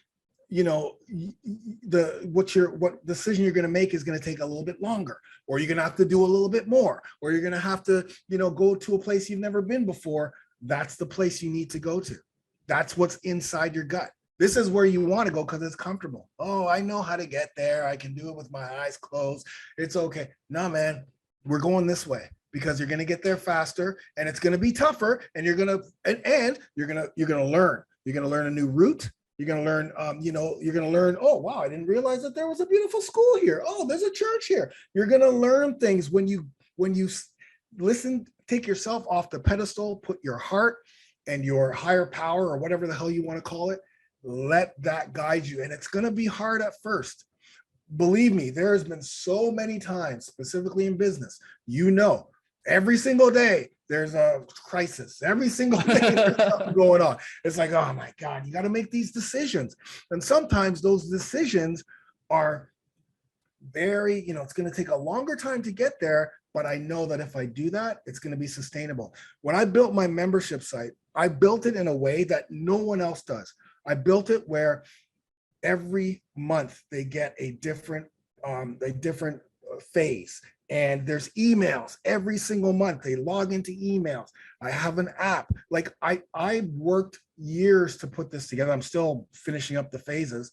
what decision you're going to make is going to take a little bit longer, or you're going to have to do a little bit more, or you're going to have to, go to a place you've never been before. That's the place you need to go to. That's what's inside your gut. This is where you want to go because it's comfortable. Oh, I know how to get there. I can do it with my eyes closed. It's okay. No, man, we're going this way because you're going to get there faster, and it's going to be tougher, and you're going to learn. You're going to learn a new route. You're going to learn, you're going to learn, oh, wow, I didn't realize that there was a beautiful school here. Oh, there's a church here. You're going to learn things when you listen, take yourself off the pedestal, put your heart and your higher power, or whatever the hell you want to call it, let that guide you. And it's going to be hard at first. Believe me, there has been so many times, specifically in business, every single day there's a crisis. Every single day there's something going on. It's like, oh my God, you got to make these decisions. And sometimes those decisions are very, it's going to take a longer time to get there, but I know that if I do that, it's going to be sustainable. When I built my membership site, I built it in a way that no one else does. I built it where every month they get a different phase, and there's emails every single month. They log into emails. I have an app. Like I worked years to put this together. I'm still finishing up the phases.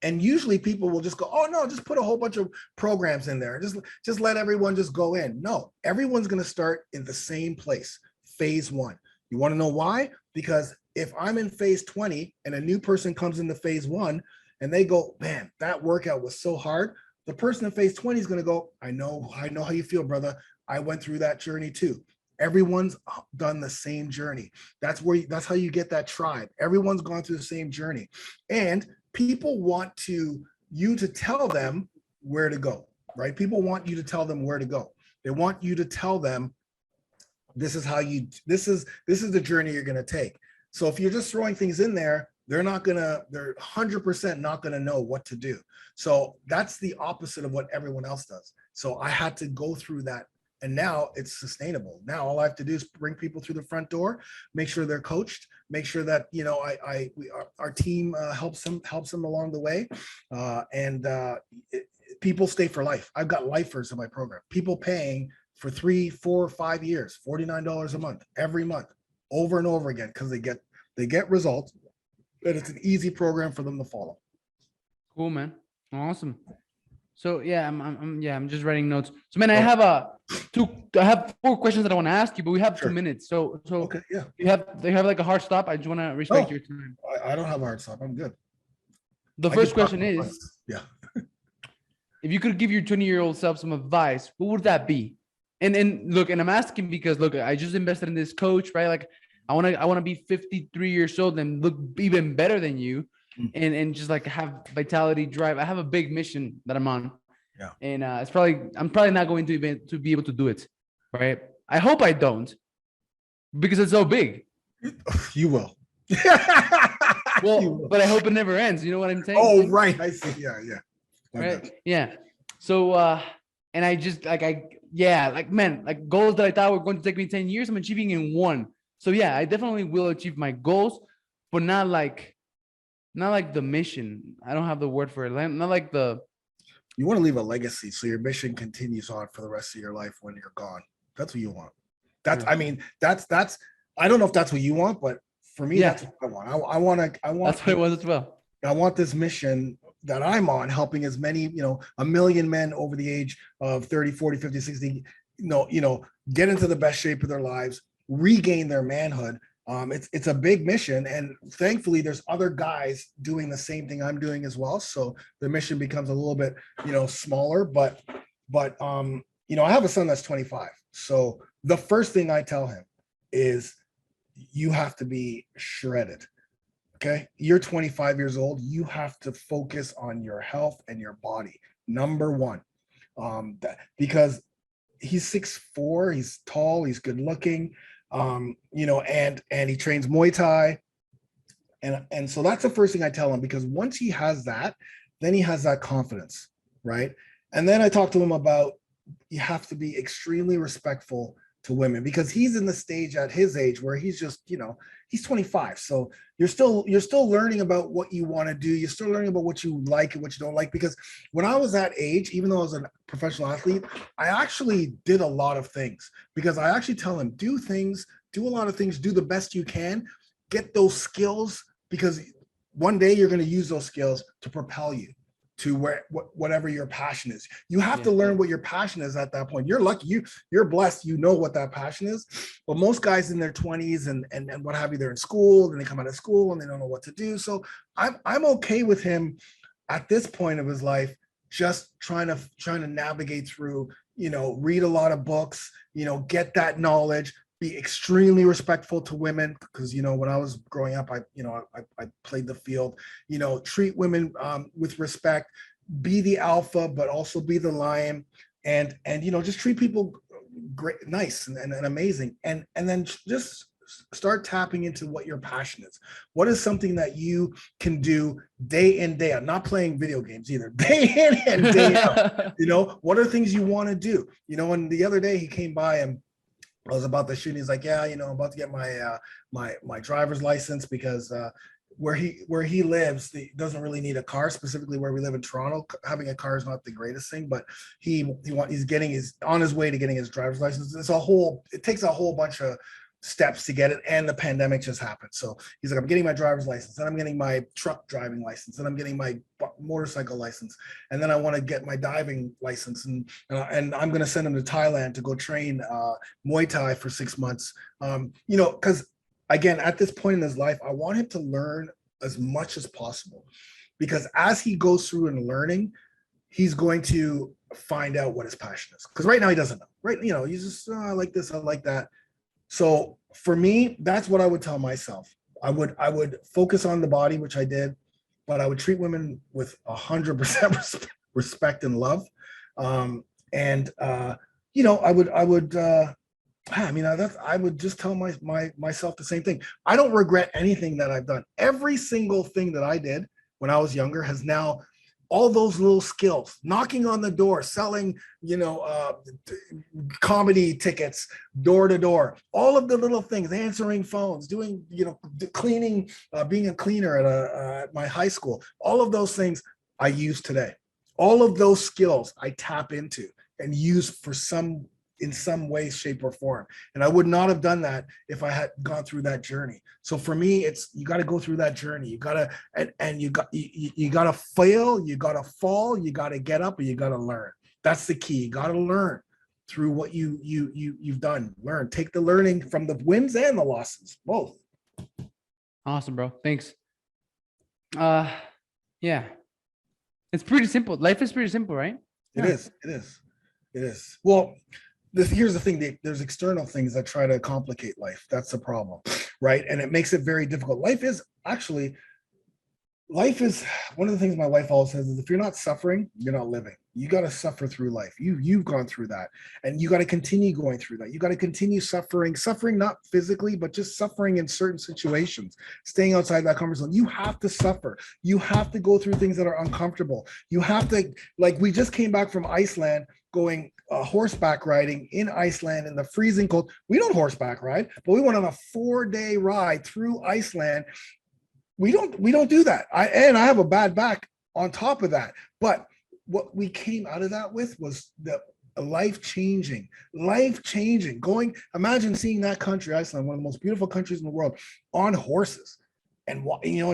And usually people will just go, oh no, just put a whole bunch of programs in there. Just let everyone just go in. No, everyone's going to start in the same place, phase 1. You want to know why? Because if I'm in phase 20 and a new person comes into phase 1 and they go, man, that workout was so hard. The person in phase 20 is going to go, I know how you feel, brother. I went through that journey too. Everyone's done the same journey. That's how you get that tribe. Everyone's gone through the same journey. And people want you to tell them where to go, right? People want you to tell them where to go. They want you to tell them, this is the journey you're going to take. So if you're just throwing things in there, they're 100% not going to know what to do. So that's the opposite of what everyone else does. So I had to go through that And now it's sustainable. Now all I have to do is bring people through the front door, make sure they're coached, make sure that, our team helps them along the way. People stay for life. I've got lifers in my program, people paying for 3, 4, 5 years, $49 a month, every month, over and over again, because they get results, and it's an easy program for them to follow. Cool, man. Awesome. So yeah, I'm just writing notes. So man, I have 4 questions that I want to ask you, but we have 2 minutes. So okay, yeah. They have like a hard stop. I just want to respect your time. I don't have a hard stop. I'm good. The first question is, yeah. If you could give your 20-year-old self some advice, what would that be? And look, and I'm asking because look, I just invested in this coach, right? Like I want to be 53 years old and look even better than you. And just like have vitality, drive. I have a big mission that I'm on. Yeah. And I'm probably not going to be able to do it. Right. I hope I don't, because it's so big. You will. Well, but I hope it never ends. You know what I'm saying? Oh, right. I see. Yeah. Right. Yeah. So and I just like goals that I thought were going to take me 10 years, I'm achieving in 1. So yeah, I definitely will achieve my goals, but not like the mission. I don't have the word for it. Not like you want to leave a legacy, so your mission continues on for the rest of your life when you're gone. That's what you want. That's I don't know if that's what you want, but for me, that's what I want. I want that's what it was as well. I want this mission that I'm on, helping as many, 1 million men over the age of 30, 40, 50, 60, get into the best shape of their lives, regain their manhood. It's a big mission, and thankfully there's other guys doing the same thing I'm doing as well. So the mission becomes a little bit, smaller, but I have a son that's 25. So the first thing I tell him is you have to be shredded. Okay. You're 25 years old. You have to focus on your health and your body. Number one, because he's 6'4", he's tall, he's good looking. And he trains Muay Thai. And so that's the first thing I tell him, because once he has that, then he has that confidence, right? And then I talk to him about, you have to be extremely respectful to women, because he's in the stage at his age where he's just, he's 25. So you're still learning about what you want to do. You're still learning about what you like and what you don't like. Because when I was that age, even though I was a professional athlete, I actually did a lot of things, because I actually tell him, do a lot of things, do the best you can, get those skills, because one day you're going to use those skills to propel you to whatever your passion is. You have to learn what your passion is at that point. You're lucky, you're blessed, what that passion is. But most guys in their 20s and what have you, they're in school, and they come out of school and they don't know what to do. So I'm okay with him at this point of his life, just trying to navigate through, read a lot of books, get that knowledge, be extremely respectful to women, because when I was growing up, I played the field, treat women with respect, be the alpha, but also be the lion, and just treat people great, nice and amazing, and then just start tapping into what your passion is. What is something that you can do day in, day out? Not playing video games either, day in and day out. What are things you want to do? And the other day he came by and I was about to shoot. He's like, yeah, I'm about to get my driver's license, because where he lives, he doesn't really need a car. Specifically where we live in Toronto, having a car is not the greatest thing, but he's on his way to getting his driver's license. It takes a whole bunch of steps to get it, and the pandemic just happened. So he's like, I'm getting my driver's license, and I'm getting my truck driving license, and I'm getting my motorcycle license, and then I want to get my diving license, and I'm going to send him to Thailand to go train Muay Thai for 6 months. Because again, at this point in his life, I want him to learn as much as possible, because as he goes through and learning, he's going to find out what his passion is. Because right now he doesn't know. Right? He's just, I like this, I like that. So for me, that's what I would tell myself. I would focus on the body, which I did, but I would treat women with 100% respect and love. I would just tell myself the same thing. I don't regret anything that I've done. Every single thing that I did when I was younger has now all those little skills, knocking on the door, selling, comedy tickets, door to door, all of the little things, answering phones, doing, cleaning, being a cleaner at my high school, all of those things I use today. All of those skills I tap into and use in some way, shape, or form. And I would not have done that if I had gone through that journey. So for me, you got to go through that journey. You got to, and you got to fail, you got to fall, you got to get up, and you got to learn. That's the key. You got to learn through what you've done. Learn, take the learning from the wins and the losses, both. Awesome, bro. Thanks. Yeah. It's pretty simple. Life is pretty simple, right? It is. Well, here's the thing. There's external things that try to complicate life. That's the problem, right? And it makes it very difficult. Life is one of the things my wife always says is, if you're not suffering, you're not living. You got to suffer through life. You've gone through that, and you got to continue going through that. You got to continue suffering not physically, but just suffering in certain situations, staying outside that comfort zone. You have to suffer. You have to go through things that are uncomfortable. You have to, like, we just came back from Iceland, going horseback riding in Iceland in the freezing cold. We don't horseback ride, but we went on a 4-day ride through Iceland. We don't do that. I have a bad back on top of that. But what we came out of that with was the life-changing. Imagine seeing that country, Iceland, one of the most beautiful countries in the world, on horses, and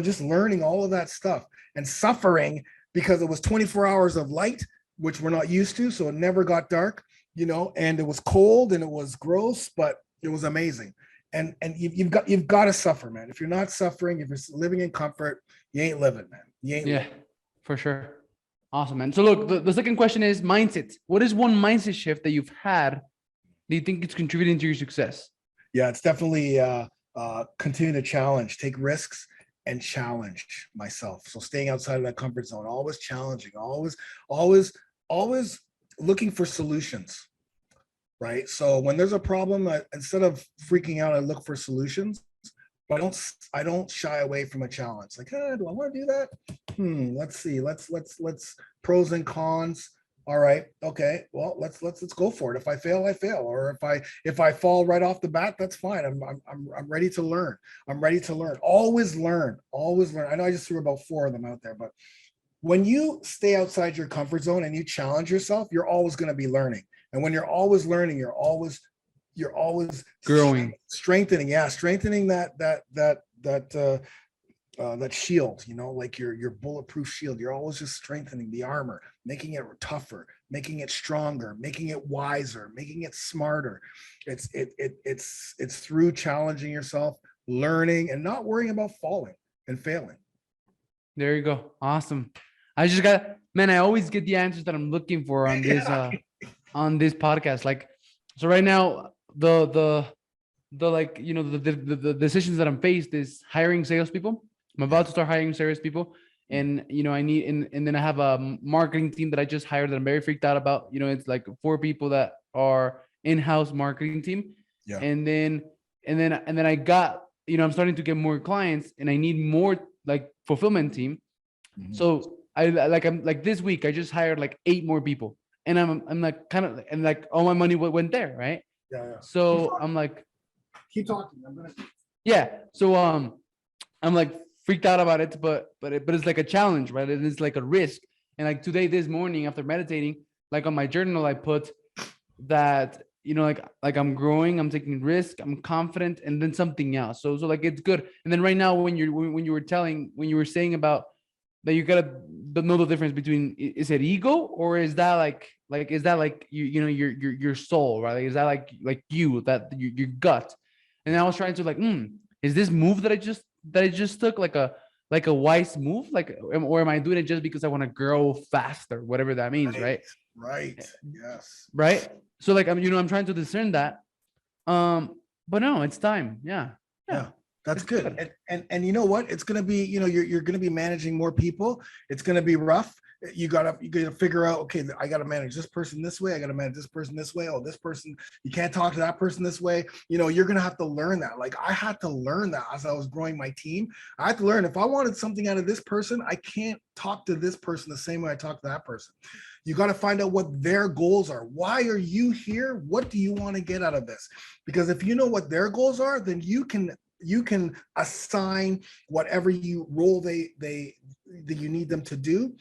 just learning all of that stuff, and suffering because it was 24 hours of light, which we're not used to. So it never got dark, and it was cold and it was gross, but it was amazing. And you've got to suffer, man. If you're not suffering, if you're living in comfort, you ain't living, man. Yeah, for sure. Awesome, man. So look, the second question is mindset. What is one mindset shift that you've had that you think it's contributing to your success? Yeah, it's definitely continue to challenge, take risks, and challenge myself. So staying outside of that comfort zone, always challenging, always looking for solutions. Right. So when there's a problem, instead of freaking out, I look for solutions. But I don't shy away from a challenge. Like, do I want to do that? Let's see. Let's pros and cons. All right. Okay. Well, let's go for it. If I fail, I fail. Or if I fall right off the bat, that's fine. I'm ready to learn. I'm ready to learn. Always learn. Always learn. I know I just threw about 4 of them out there, but when you stay outside your comfort zone and you challenge yourself, you're always going to be learning. And when you're always learning, you're always growing, strengthening. Yeah, strengthening that shield. Like your bulletproof shield. You're always just strengthening the armor, making it tougher, making it stronger, making it wiser, making it smarter. It's through challenging yourself, learning, and not worrying about falling and failing. There you go. Awesome. I always get the answers that I'm looking for on this. On this podcast. Like, so right now, the decisions that I'm faced is hiring salespeople. I'm about to start hiring salespeople, and I need, and then I have a marketing team that I just hired that I'm very freaked out about. It's like 4 people that are in-house marketing team. Yeah. And then I got, I'm starting to get more clients, and I need more like fulfillment team. Mm-hmm. So I'm like this week I just hired like 8 more people. And I'm like all my money went there, right? Yeah. So I'm like, keep talking. Yeah. So I'm like freaked out about it, but it's like a challenge, right? And it's like a risk. And like today, this morning, after meditating, like on my journal, I put that like I'm growing, I'm taking risk, I'm confident, and then something else. So like it's good. And then right now, when you were saying about that, you gotta know the difference between, is it ego, or is that like is that like your soul, right? Like, is that like you, that your gut? And I was trying to like, is this move that I just took like a wise move, or am I doing it just because I want to grow faster, whatever that means, right? Right. Yes. Right. So like I'm trying to discern that, but no, it's time. Yeah. That's good. And you know what? It's going to be, you're going to be managing more people. It's going to be rough. you gotta figure out, okay, I gotta manage this person this way, I gotta manage this person this way. Oh, this person, you can't talk to that person this way. You're gonna have to learn that. Like I had to learn that as I was growing my team. I had to learn, if I wanted something out of this person, I can't talk to this person the same way I talk to that person. You got to find out what their goals are. Why are you here? What do you want to get out of this? Because if you know what their goals are, then you can assign whatever role that you need them to do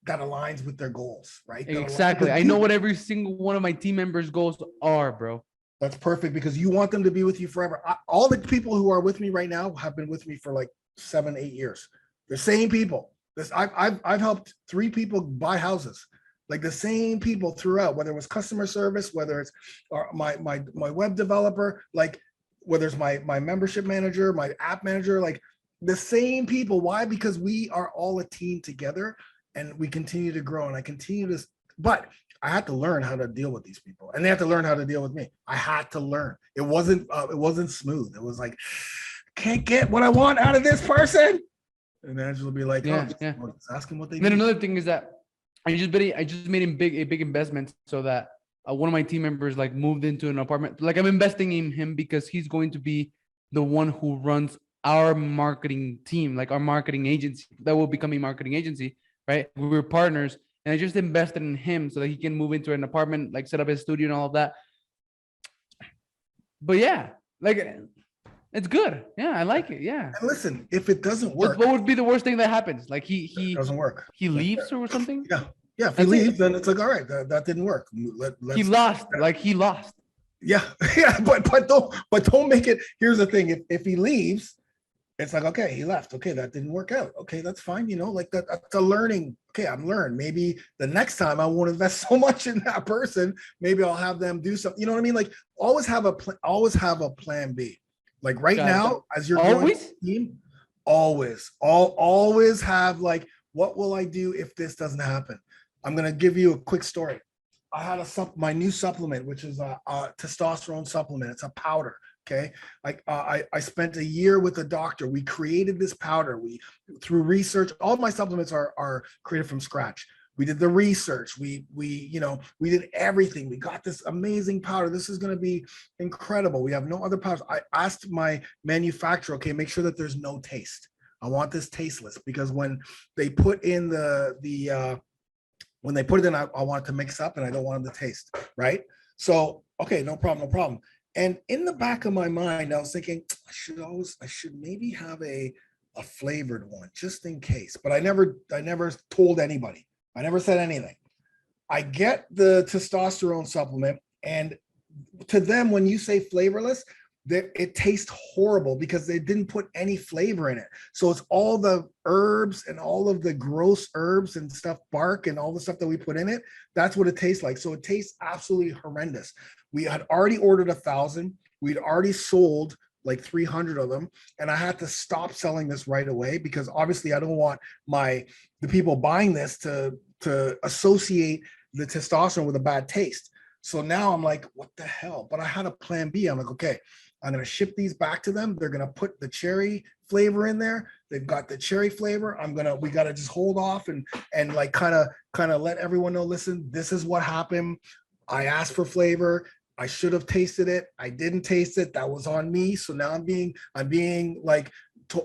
that aligns with their goals, right? Exactly. I know what every single one of my team members' goals are, bro. That's perfect, because you want them to be with you forever. All the people who are with me right now have been with me for like 7-8 years. The same people. I've helped 3 people buy houses. Like the same people throughout, whether it was customer service, whether it's my web developer, like whether it's my membership manager, my app manager, like the same people. Why? Because we are all a team together, and we continue to grow. And I continue to, but I had to learn how to deal with these people, and they had to learn how to deal with me. I had to learn. It wasn't smooth. It was like, can't get what I want out of this person. And Angela will be like, just ask them what they need. Then another thing is that I just made him a big investment, so that one of my team members like moved into an apartment. Like I'm investing in him because he's going to be the one who runs our marketing team, like our marketing agency that will become a marketing agency, right? We're partners, and I just invested in him so that he can move into an apartment, like set up his studio and all of that. But yeah, like it's good. Yeah, I like it. Yeah. And listen, if it doesn't work, what would be the worst thing that happens? Like he doesn't work. He leaves or something. Yeah. If he leaves, then it's like, all right, that didn't work. He lost. Like he lost. Yeah. But don't make it. Here's the thing: if he leaves, it's like, okay, he left. Okay, that didn't work out. Okay, that's fine. Like that's a learning. Okay, I'm learned. Maybe the next time I won't invest so much in that person. Maybe I'll have them do something. You know what I mean? Like always have a plan B. Like right now, as you're growing a team, always have like, what will I do if this doesn't happen? I'm gonna give you a quick story. I had my new supplement, which is a testosterone supplement. It's a powder. Okay, I spent a year with a doctor. We created this powder. Through research, all of my supplements are created from scratch. We did the research. We did everything. We got this amazing powder. This is going to be incredible. We have no other powders. I asked my manufacturer, okay, make sure that there's no taste. I want this tasteless, because when they put in when they put it in, I want it to mix up, and I don't want it to taste, right? So, okay, no problem. And in the back of my mind, I was thinking, I should maybe have a flavored one just in case. But I never told anybody. I never said anything. I get the testosterone supplement, and to them, when you say flavorless, it tastes horrible because they didn't put any flavor in it. So it's all the herbs and all of the gross herbs and stuff, bark and all the stuff that we put in it. That's what it tastes like. So it tastes absolutely horrendous. We had already ordered 1,000. We'd already sold like 300 of them. And I had to stop selling this right away, because obviously I don't want the people buying this to associate the testosterone with a bad taste. So now I'm like, what the hell? But I had a plan B. I'm like, okay, I'm going to ship these back to them. They're going to put the cherry flavor in there. They've got the cherry flavor. We got to just hold off and like kind of let everyone know, listen, this is what happened. I asked for flavor. I should have tasted it. I didn't taste it. That was on me. So now I'm being like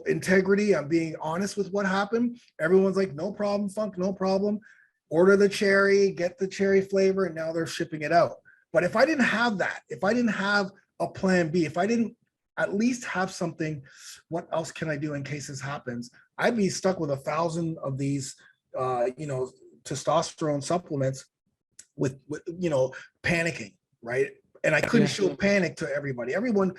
integrity. I'm being honest with what happened. Everyone's like, no problem, Funk, no problem. Order the cherry, get the cherry flavor, and now they're shipping it out. But if I didn't have that, if I didn't have a plan B, if I didn't at least have something, what else can I do in case this happens? I'd be stuck with 1,000 of these, testosterone supplements with panicking, right? And I couldn't show panic to everybody. Everyone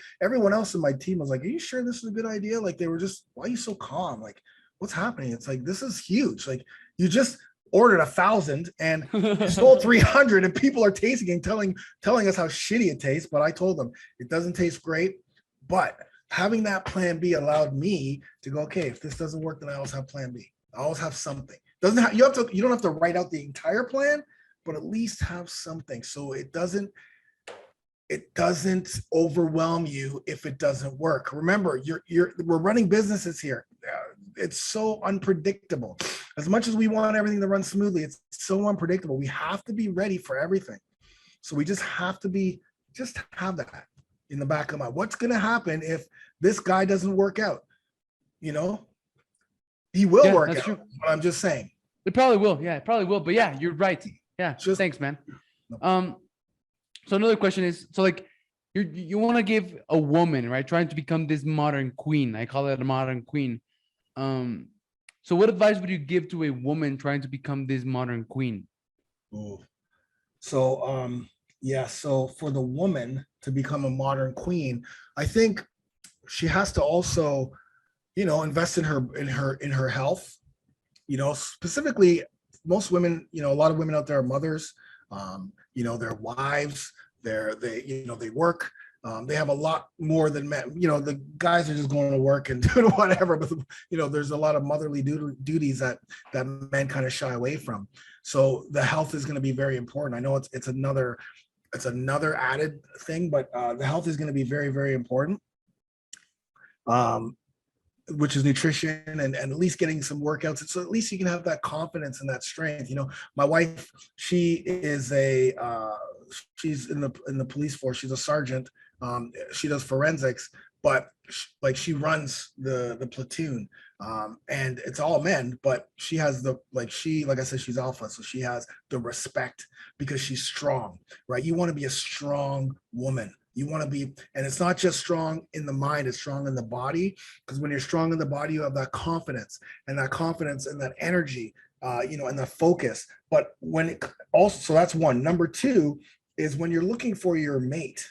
else in my team was like, are you sure this is a good idea? Like they were just, why are you so calm? Like, what's happening? It's like, this is huge. Like you just ordered 1,000 and you sold 300, and people are tasting and telling us how shitty it tastes. But I told them it doesn't taste great. But having that plan B allowed me to go, okay, if this doesn't work, then I always have plan B. I always have something. You don't have to write out the entire plan, but at least have something. So it doesn't overwhelm you if it doesn't work. Remember, we're running businesses here. It's so unpredictable. As much as we want everything to run smoothly, it's so unpredictable. We have to be ready for everything. So we just have to just have that in the back of my, what's going to happen if this guy doesn't work out? You know, he will work out. True. But I'm just saying. It probably will. Yeah, it probably will. But yeah, you're right. Yeah. Thanks, man. So another question is, so like you want to give a woman, right, trying to become this modern queen. I call it a modern queen. So what advice would you give to a woman trying to become this modern queen? Ooh. So, so for the woman to become a modern queen, I think she has to also, invest in her health. Specifically, most women, a lot of women out there are mothers. They're wives. They work. They have a lot more than men. The guys are just going to work and doing whatever, but there's a lot of motherly duties that men kind of shy away from. So the health is going to be very important. I know it's another added thing, but the health is going to be very, very important. Which is nutrition and at least getting some workouts. So at least you can have that confidence and that strength. My wife, she is she's in the police force. She's a sergeant. She does forensics, but she runs the platoon. And it's all men, but she has like I said, she's alpha. So she has the respect because she's strong, right? You want to be a strong woman. You want to be, and it's not just strong in the mind, it's strong in the body. Because when you're strong in the body, you have that confidence and that energy, and that focus. But so that's one. Number two is when you're looking for your mate,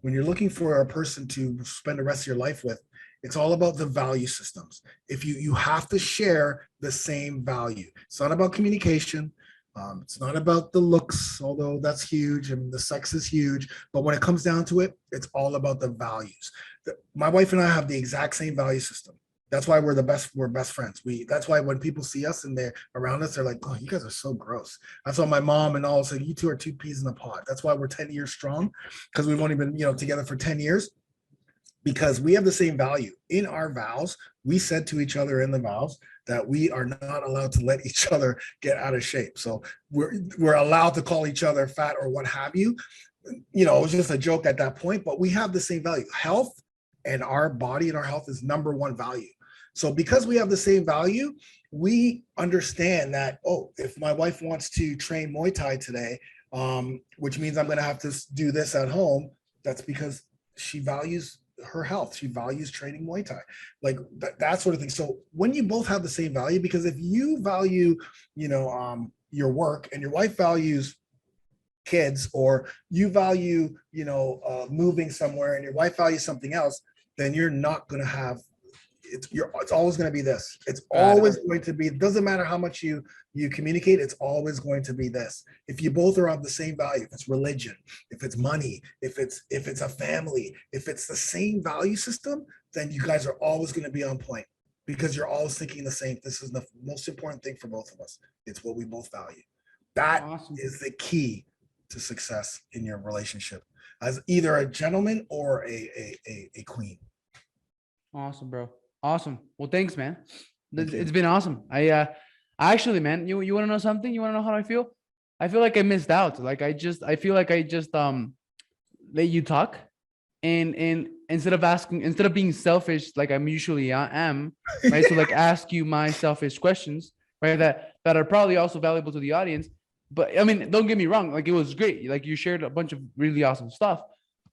when you're looking for a person to spend the rest of your life with, it's all about the value systems. If you have to share the same value. It's not about communication. It's not about the looks, although that's huge and the sex is huge. But when it comes down to it, it's all about the values. My wife and I have the exact same value system. That's why we're best friends. That's why when people see us and they're around us, they're like, oh, you guys are so gross. That's why my mom and all said, you two are two peas in a pod. That's why we're 10 years strong, because we've only been, together for 10 years. Because we have the same value. In our vows, we said to each other in the vows that we are not allowed to let each other get out of shape. So we're allowed to call each other fat or what have you. It was just a joke at that point, but we have the same value. Health and our body and our health is number one value. So because we have the same value, we understand that, if my wife wants to train Muay Thai today, which means I'm going to have to do this at home, that's because she values her health. She values training Muay Thai, like that sort of thing. So when you both have the same value, because if you value, your work and your wife values kids, or you value, moving somewhere and your wife values something else, then you're not going to have, it's always going to be this. It's always going to be, it doesn't matter how much you communicate, it's always going to be this. If you both are of the same value, if it's religion, if it's money, if it's a family, if it's the same value system, then you guys are always going to be on point, because you're always thinking the same. This is the most important thing for both of us. It's what we both value. That is the key to success in your relationship as either a gentleman or a queen. Awesome, bro. Awesome. Well, thanks, man. It's been awesome. I actually, man, you want to know something? You want to know how I feel? I feel like I missed out. Like I feel like I just let you talk, and instead of being selfish like I'm usually am, right? So like ask you my selfish questions, right? That are probably also valuable to the audience. But I mean, don't get me wrong. Like it was great. Like you shared a bunch of really awesome stuff.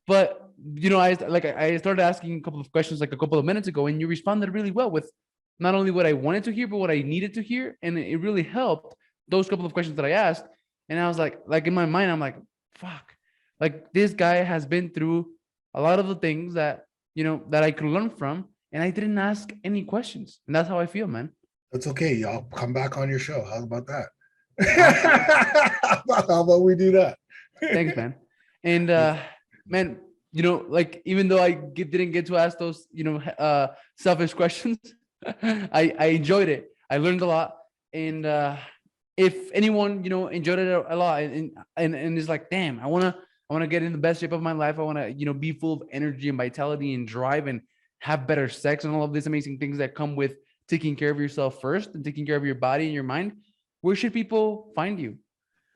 But I started asking a couple of questions like a couple of minutes ago, and you responded really well with not only what I wanted to hear, but what I needed to hear, and it really helped those couple of questions that I asked. And I was like in my mind, I'm like, fuck, like this guy has been through a lot of the things that that I could learn from, and I didn't ask any questions, and that's how I feel, man. It's okay, y'all. Come back on your show. How about that? How about we do that? Thanks, man. And man, like even though I didn't get to ask those, selfish questions, I enjoyed it. I learned a lot. And if anyone, enjoyed it a lot and is like, damn, I want to get in the best shape of my life. I want to, be full of energy and vitality and drive and have better sex and all of these amazing things that come with taking care of yourself first and taking care of your body and your mind, where should people find you?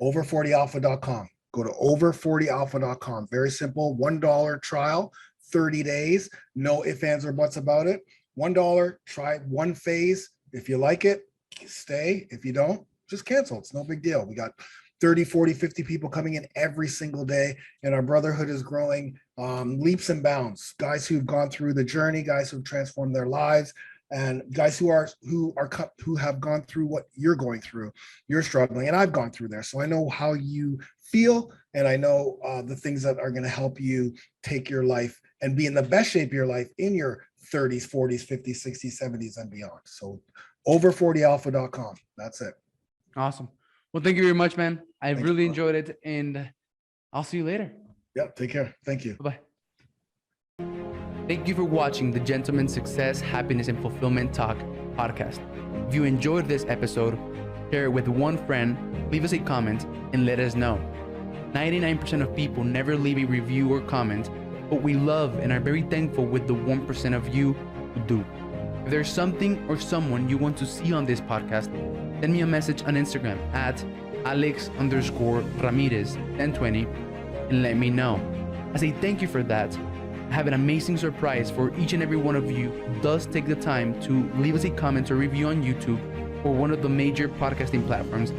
Over40alpha.com. Go to over40alpha.com. Very simple. $1 trial, 30 days. No ifs, ands, or buts about it. $1, try one phase. If you like it, stay. If you don't, just cancel. It's no big deal. We got 30, 40, 50 people coming in every single day, and our brotherhood is growing leaps and bounds. Guys who've gone through the journey, guys who've transformed their lives, and guys who have gone through what you're going through. You're struggling, and I've gone through there, so I know how you feel, and I know the things that are going to help you take your life and be in the best shape of your life in your 30s, 40s, 50s, 60s, 70s, and beyond. So over40alpha.com. That's it. Awesome. Well, thank you very much, man. I Thanks, really bro. enjoyed it, and I'll see you later. Yeah, take care. Thank you. Bye-bye. Thank you for watching the Gentleman's Success, Happiness, and Fulfillment Talk podcast. If you enjoyed this episode, share it with one friend, leave us a comment, and let us know. 99% of people never leave a review or comment, but we love and are very thankful with the 1% of you who do. If there's something or someone you want to see on this podcast, send me a message on Instagram at Alex_Ramirez1020 and let me know. As a thank you for that, I have an amazing surprise for each and every one of you who does take the time to leave us a comment or review on YouTube or one of the major podcasting platforms